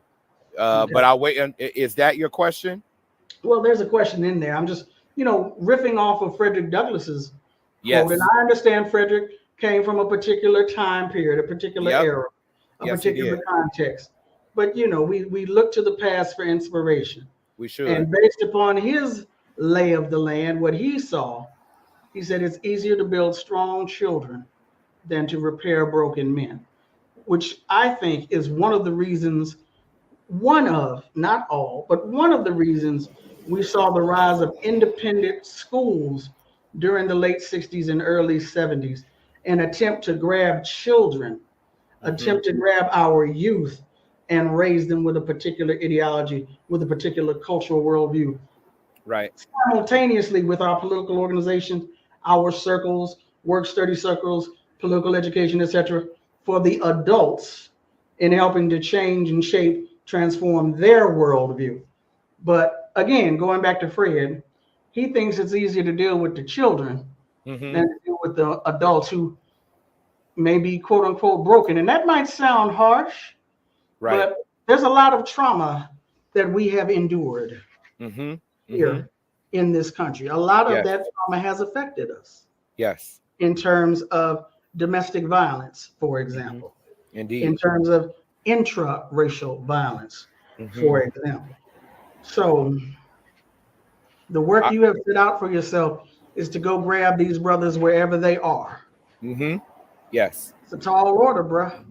Okay. But I'll wait. Is that your question? Well, there's a question in there. I'm just, riffing off of Frederick Douglass's quote. And I understand Frederick came from a particular time period, a particular era, a particular context. But, we look to the past for inspiration. We should. And based upon his lay of the land, what he saw, he said it's easier to build strong children than to repair broken men, which I think is one of the reasons, not all, but one of the reasons we saw the rise of independent schools during the late 60s and early 70s, an attempt to grab children, attempt to grab our youth and raise them with a particular ideology, with a particular cultural worldview. Right. Simultaneously with our political organizations, our circles, work study circles, political education, etc., for the adults in helping to change and shape, transform their worldview. But again, going back to Fred, he thinks it's easier to deal with the children than to deal with the adults who may be quote unquote broken. And that might sound harsh, but there's a lot of trauma that we have endured here in this country. A lot of that trauma has affected us. Yes. In terms of domestic violence, for example. Indeed. In terms of intra-racial violence, for example. So the work you have set out for yourself is to go grab these brothers wherever they are. Yes. It's a tall order, bruh.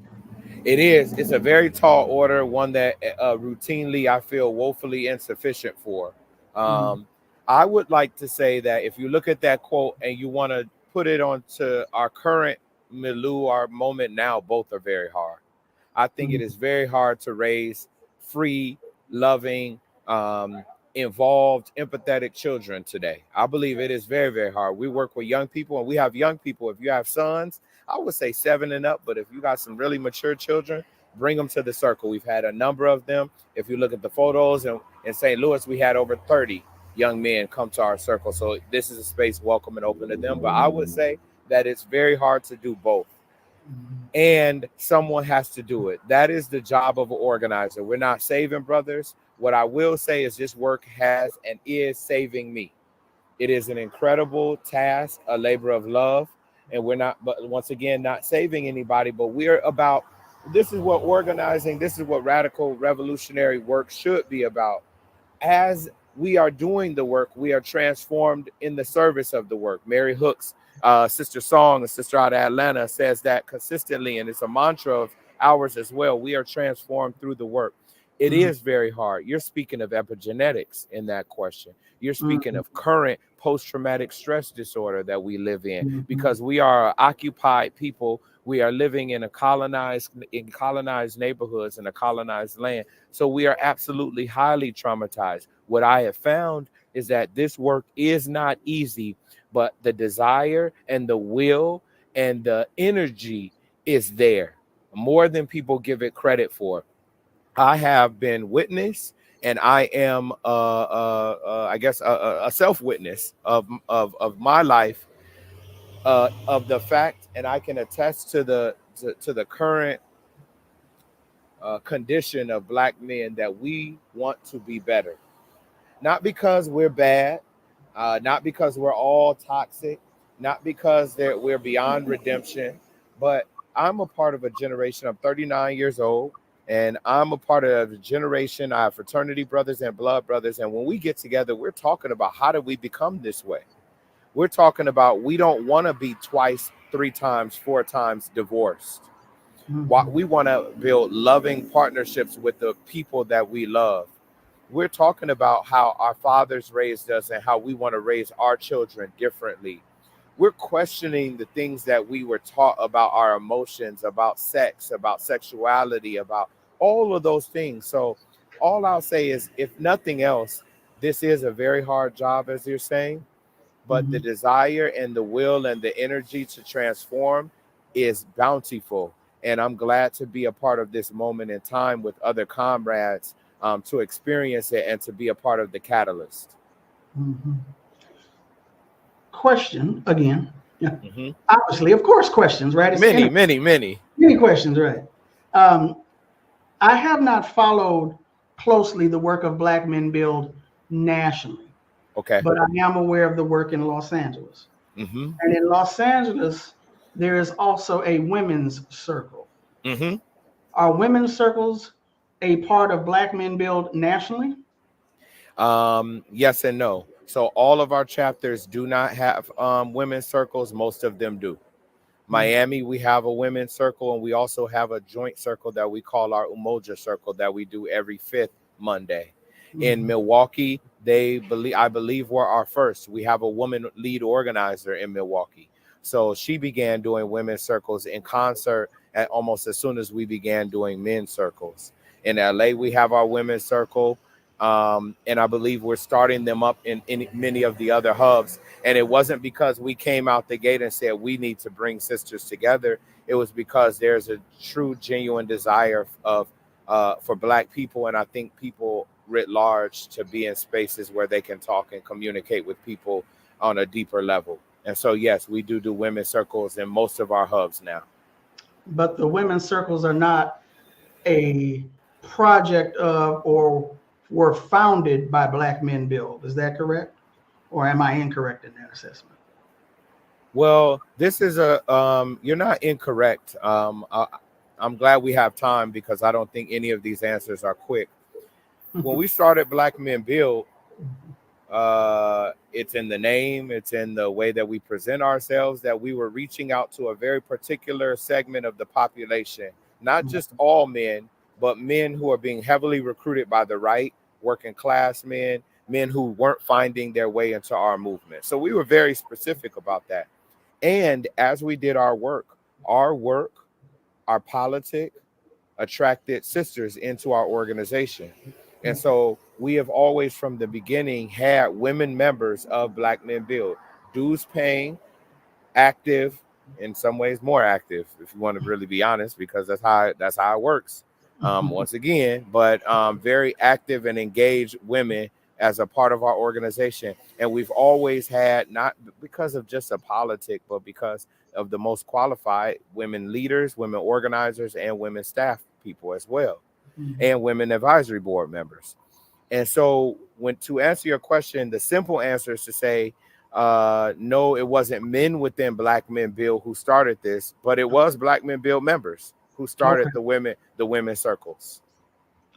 It is. It's a very tall order, one that routinely I feel woefully insufficient for. I would like to say that if you look at that quote and you want to put it onto our current milieu, our moment now, both are very hard. I think it is very hard to raise free, loving, involved, empathetic children today. I believe it is very, very hard. We work with young people, and we have young people. If you have sons, I would say 7 and up, but if you got some really mature children, bring them to the circle. We've had a number of them. If you look at the photos in St. Louis, we had over 30 young men come to our circle. So this is a space welcome and open to them. But I would say that it's very hard to do both. And someone has to do it. That is the job of an organizer. We're not saving brothers. What I will say is this work has and is saving me. It is an incredible task, a labor of love. And we're not, but once again, not saving anybody, but we're about, this is what organizing, this is what radical revolutionary work should be about. As we are doing the work, we are transformed in the service of the work. Mary Hook's sister song, a sister out of Atlanta, says that consistently, and it's a mantra of ours as well. We are transformed through the work. It is very hard. You're speaking of epigenetics in that question. You're speaking of current post-traumatic stress disorder that we live in, because we are occupied people. We are living in colonized neighborhoods in a colonized land. So we are absolutely highly traumatized. What I have found is that this work is not easy, but the desire and the will and the energy is there more than people give it credit for. I have been witness, and I am, I guess, a self-witness of my life, of the fact, and I can attest to the current condition of Black men that we want to be better. Not because we're bad, not because we're all toxic, not because we're beyond redemption, but I'm a part of a generation. I'm 39 years old. And I'm a part of a generation. I have fraternity brothers and blood brothers. And when we get together, we're talking about how do we become this way? We're talking about we don't want to be twice, 3 times, 4 times divorced. We want to build loving partnerships with the people that we love. We're talking about how our fathers raised us and how we want to raise our children differently. We're questioning the things that we were taught about our emotions, about sex, about sexuality, about all of those things. So all I'll say is, if nothing else, this is a very hard job, as you're saying, but the desire and the will and the energy to transform is bountiful. And I'm glad to be a part of this moment in time with other comrades, to experience it and to be a part of the catalyst. Question again. Yeah. Obviously, of course, questions, right? It's many questions, right? I have not followed closely the work of Black Men Build nationally. Okay. But I am aware of the work in Los Angeles. And in Los Angeles, there is also a women's circle. Are women's circles a part of Black Men Build nationally? Yes and no. So all of our chapters do not have women's circles. Most of them do. Miami, we have a women's circle, and we also have a joint circle that we call our Umoja circle that we do every 5th Monday. In Milwaukee, I believe we're our first. We have a woman lead organizer in Milwaukee. So she began doing women's circles in concert almost as soon as we began doing men's circles. In LA, we have our women's circle. And I believe we're starting them up in many of the other hubs. And it wasn't because we came out the gate and said we need to bring sisters together. It was because there's a true, genuine desire for Black people, and I think people writ large, to be in spaces where they can talk and communicate with people on a deeper level. And so, yes, we do women's circles in most of our hubs now. But the women's circles are not a project of or were founded by Black Men Build. Is that correct? Or am I incorrect in that assessment? Well, this is you're not incorrect. I'm glad we have time, because I don't think any of these answers are quick. When we started Black Men Build, it's in the name, it's in the way that we present ourselves, that we were reaching out to a very particular segment of the population, not just all men, but men who are being heavily recruited by the right, working class men who weren't finding their way into our movement. So we were very specific about that. And as we did our work, our politic attracted sisters into our organization. And so we have always, from the beginning, had women members of Black Men Build, dues paying, active, in some ways more active, if you want to really be honest, because that's how it works. once again, but very active and engaged women as a part of our organization. And we've always had, not because of just a politic, but because of the most qualified women leaders, women organizers, and women staff people as well, and women advisory board members. And so to answer your question, the simple answer is to say, no, it wasn't men within Black Men Build who started this, but it was Black Men Build members who started the women circles.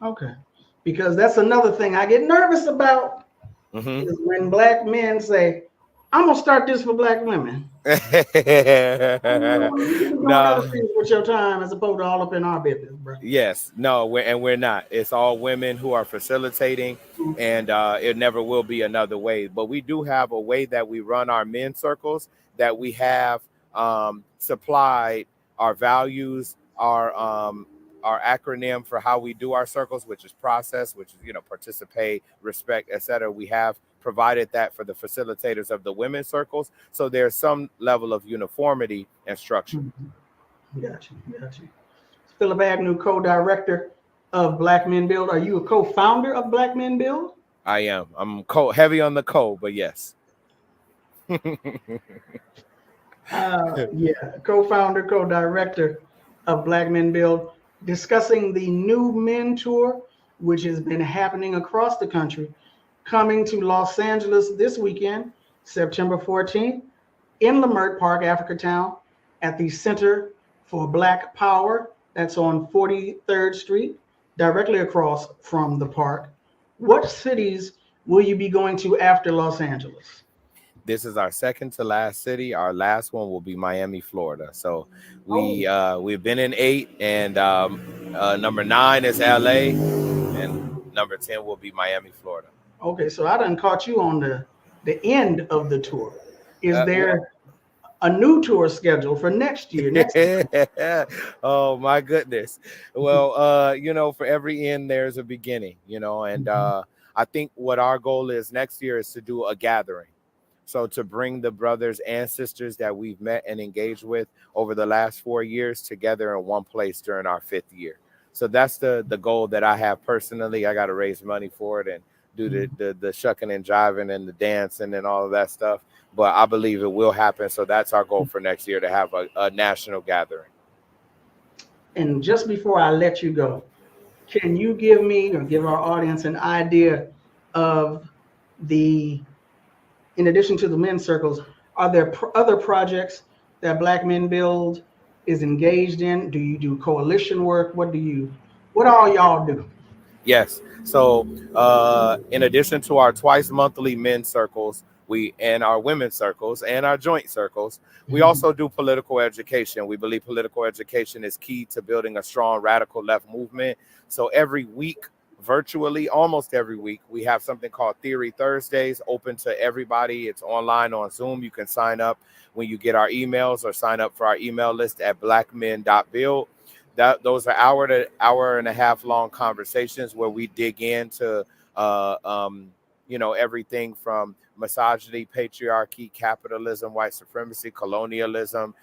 Okay. Because that's another thing I get nervous about is when Black men say, I'm gonna start this for Black women. You doing other things with your time as opposed to all up in our business, bro. Yes, no, we're not. It's all women who are facilitating, and it never will be another way. But we do have a way that we run our men circles, that we have supplied our values, our acronym for how we do our circles, which is process, which is, participate, respect, etc. We have provided that for the facilitators of the women's circles, so there's some level of uniformity and structure. Gotcha. Phil Agnew, co-director of Black Men Build. Are you a co-founder of Black Men Build? I am. I'm heavy on the but yes. Co-founder, co-director of Black Men Build, discussing the new men tour, which has been happening across the country, coming to Los Angeles this weekend, September 14th, in Leimert Park, African, at the Center for Black Power. That's on 43rd Street, directly across from the park. What cities will you be going to after Los Angeles? This is our second to last city. Our last one will be Miami, Florida. So we've been in 8, and number 9 is LA, and number 10 will be Miami, Florida. Okay, so I done caught you on the end of the tour. Is there a new tour schedule for next year? Oh my goodness. Well, for every end there's a beginning, and I think what our goal is next year is to do a gathering. So to bring the brothers and sisters that we've met and engaged with over the last 4 years together in one place during our 5th year. So that's the goal that I have personally. I got to raise money for it and do the shucking and jiving and the dancing and all of that stuff. But I believe it will happen. So that's our goal for next year, to have a national gathering. And just before I let you go, can you give me or give our audience an idea of in addition to the men's circles, are there other projects that Black Men Build is engaged in? Do you do coalition work? What all y'all do? Yes. So in addition to our twice monthly men's circles, and our women's circles and our joint circles, we also do political education. We believe political education is key to building a strong radical left movement. So every week, virtually, almost every week, we have something called Theory Thursdays, open to everybody. It's online on Zoom. You can sign up when you get our emails, or sign up for our email list at blackmen.build. Those are hour and a half long conversations where we dig into everything from misogyny, patriarchy, capitalism, white supremacy, colonialism,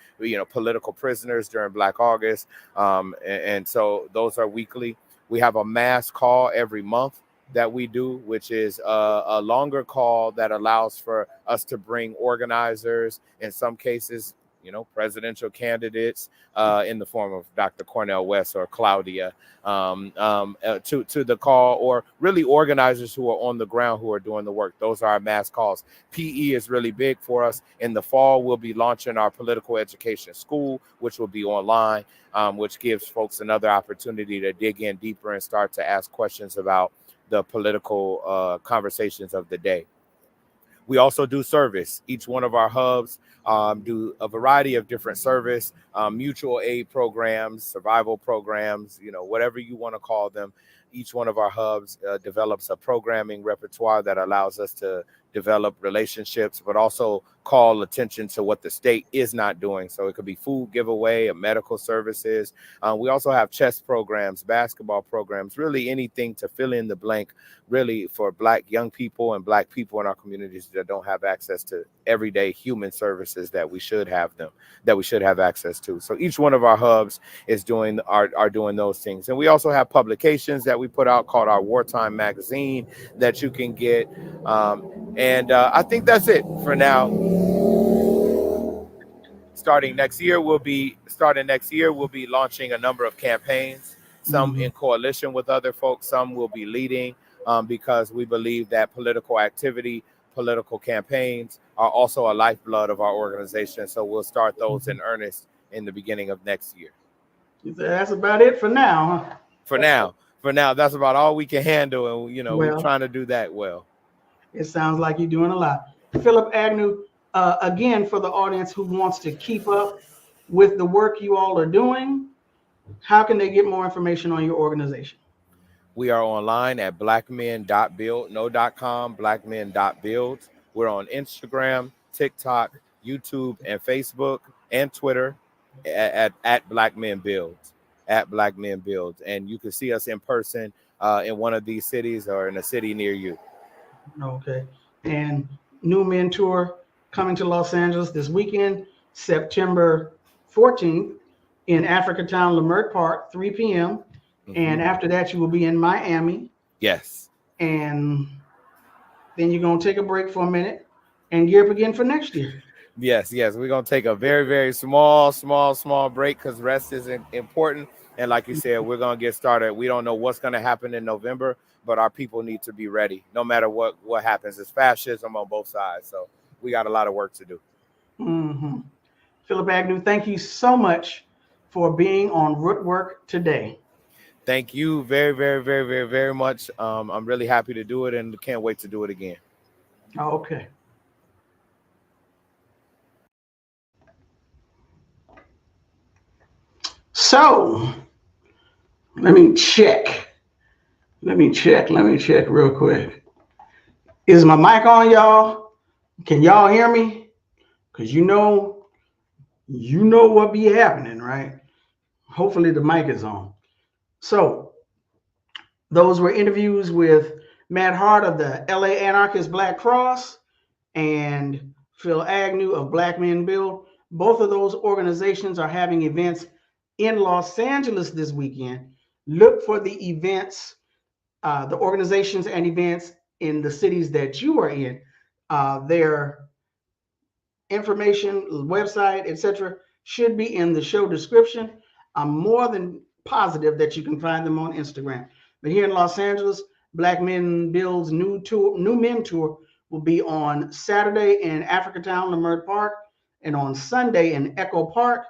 political prisoners during Black August. And so those are weekly. We have a mass call every month that we do, which is a longer call that allows for us to bring organizers, in some cases, presidential candidates in the form of Dr. Cornel West or Claudia to the call, or really organizers who are on the ground who are doing the work. Those are our mass calls. PE is really big for us. In the fall, we'll be launching our political education school, which will be online, which gives folks another opportunity to dig in deeper and start to ask questions about the political conversations of the day. We also do service. Each one of our hubs do a variety of different service, mutual aid programs, survival programs, whatever you want to call them. Each one of our hubs develops a programming repertoire that allows us to develop relationships, but also call attention to what the state is not doing. So it could be food giveaway, medical services. We also have chess programs, basketball programs, really anything to fill in the blank, really for Black young people and Black people in our communities that don't have access to everyday human services that we should have access to. So each one of our hubs is doing those things. And we also have publications that we put out called our Wartime magazine that you can get. I think that's it for now. Starting next year, we'll be launching a number of campaigns, some in coalition with other folks, some will be leading, because we believe that political activity, political campaigns are also a lifeblood of our organization. So we'll start those in earnest in the beginning of next year. That's about it for now, huh? For now, that's about all we can handle. And, we're trying to do that well. It sounds like you're doing a lot. Philip Agnew, again, for the audience who wants to keep up with the work you all are doing, how can they get more information on your organization? We are online at blackmen.build, no.com, blackmen.build. We're on Instagram, TikTok, YouTube, and Facebook, and Twitter at blackmen.build, at blackmen.build. And you can see us in person in one of these cities or in a city near you. Okay. And new mentor coming to Los Angeles this weekend, September 14th in Afrikan, Leimert Park, 3 p.m. And after that, you will be in Miami. Yes. And then you're going to take a break for a minute and gear up again for next year. Yes. We're going to take a very, very small break because rest is important. And like you said, we're going to get started. We don't know what's going to happen in November, but our people need to be ready no matter what happens. It's fascism on both sides. So we got a lot of work to do. Philip Agnew, thank you so much for being on Rootwork today. Thank you very, very, very, very, very much. I'm really happy to do it and can't wait to do it again. Okay. So let me check real quick. Is my mic on, y'all? Can y'all hear me? Because you know what be happening, right? Hopefully the mic is on. So those were interviews with Matt Hart of the LA Anarchist Black Cross and Phil Agnew of blackmen.build. Both of those organizations are having events in Los Angeles this weekend. Look for the events, the organizations and events in the cities that you are in. Their information, website, etc., should be in the show description. I'm more than positive that you can find them on Instagram. But here in Los Angeles, blackmen.build's new men tour will be on Saturday in Afrikan, Leimert Park, and on Sunday in Echo Park.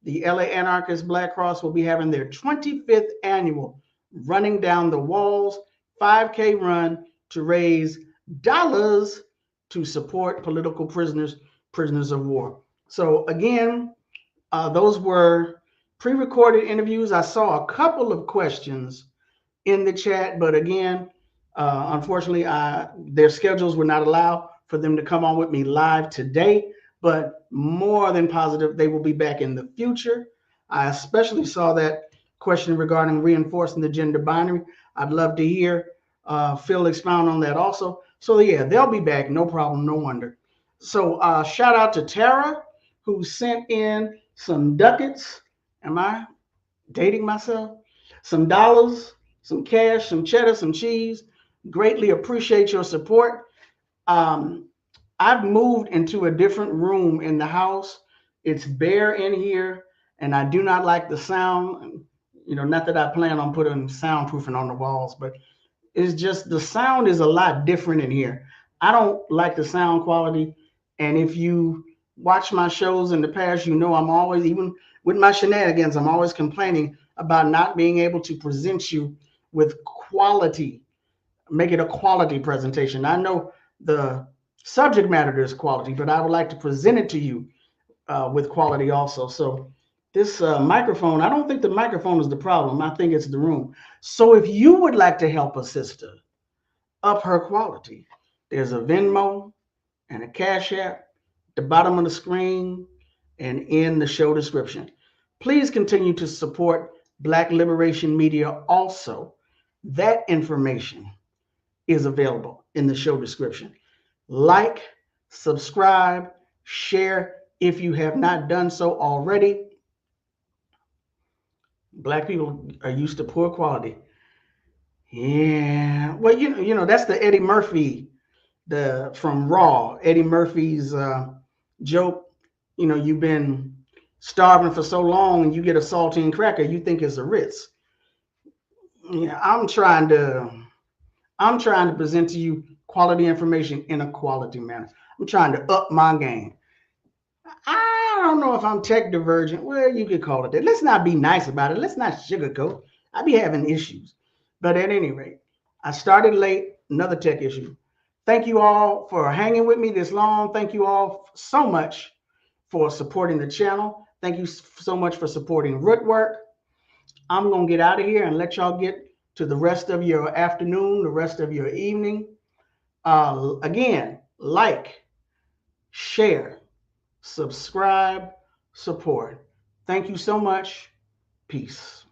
The LA Anarchist Black Cross will be having their 25th annual Running Down the Walls 5K run to raise dollars to support political prisoners of war. So again, those were pre-recorded interviews. I saw a couple of questions in the chat, but again, unfortunately, their schedules would not allow for them to come on with me live today, but more than positive, they will be back in the future. I especially saw that question regarding reinforcing the gender binary. I'd love to hear Phil expound on that also. So yeah, they'll be back, no problem, no wonder. So shout out to Tara, who sent in some ducats. Am I dating myself? Some dollars, some cash, some cheddar, some cheese. Greatly appreciate your support. I've moved into a different room in the house. It's bare in here, and I do not like the sound. Not that I plan on putting soundproofing on the walls, but it's just the sound is a lot different in here. I don't like the sound quality. And if you watch my shows in the past, I'm always, even with my shenanigans, I'm always complaining about not being able to present you with quality, make it a quality presentation. I know the subject matter is quality, but I would like to present it to you with quality also. So This microphone, I don't think the microphone is the problem. I think it's the room. So if you would like to help a sister up her quality, there's a Venmo and a Cash App at the bottom of the screen and in the show description. Please continue to support Black Liberation Media also. That information is available in the show description. Like, subscribe, share if you have not done so already. Black people are used to poor quality. Yeah, well, that's the Eddie Murphy, the from Raw. Eddie Murphy's joke. You've been starving for so long, and you get a saltine cracker, you think it's a Ritz. Yeah, I'm trying to present to you quality information in a quality manner. I'm trying to up my game. I don't know if I'm tech divergent. Well, you could call it that. Let's not be nice about it. Let's not sugarcoat. I be having issues. But at any rate, I started late, another tech issue. Thank you all for hanging with me this long. Thank you all so much for supporting the channel. Thank you so much for supporting Rootwork. I'm going to get out of here and let y'all get to the rest of your afternoon, the rest of your evening. Again, like, share, subscribe, support. Thank you so much. Peace.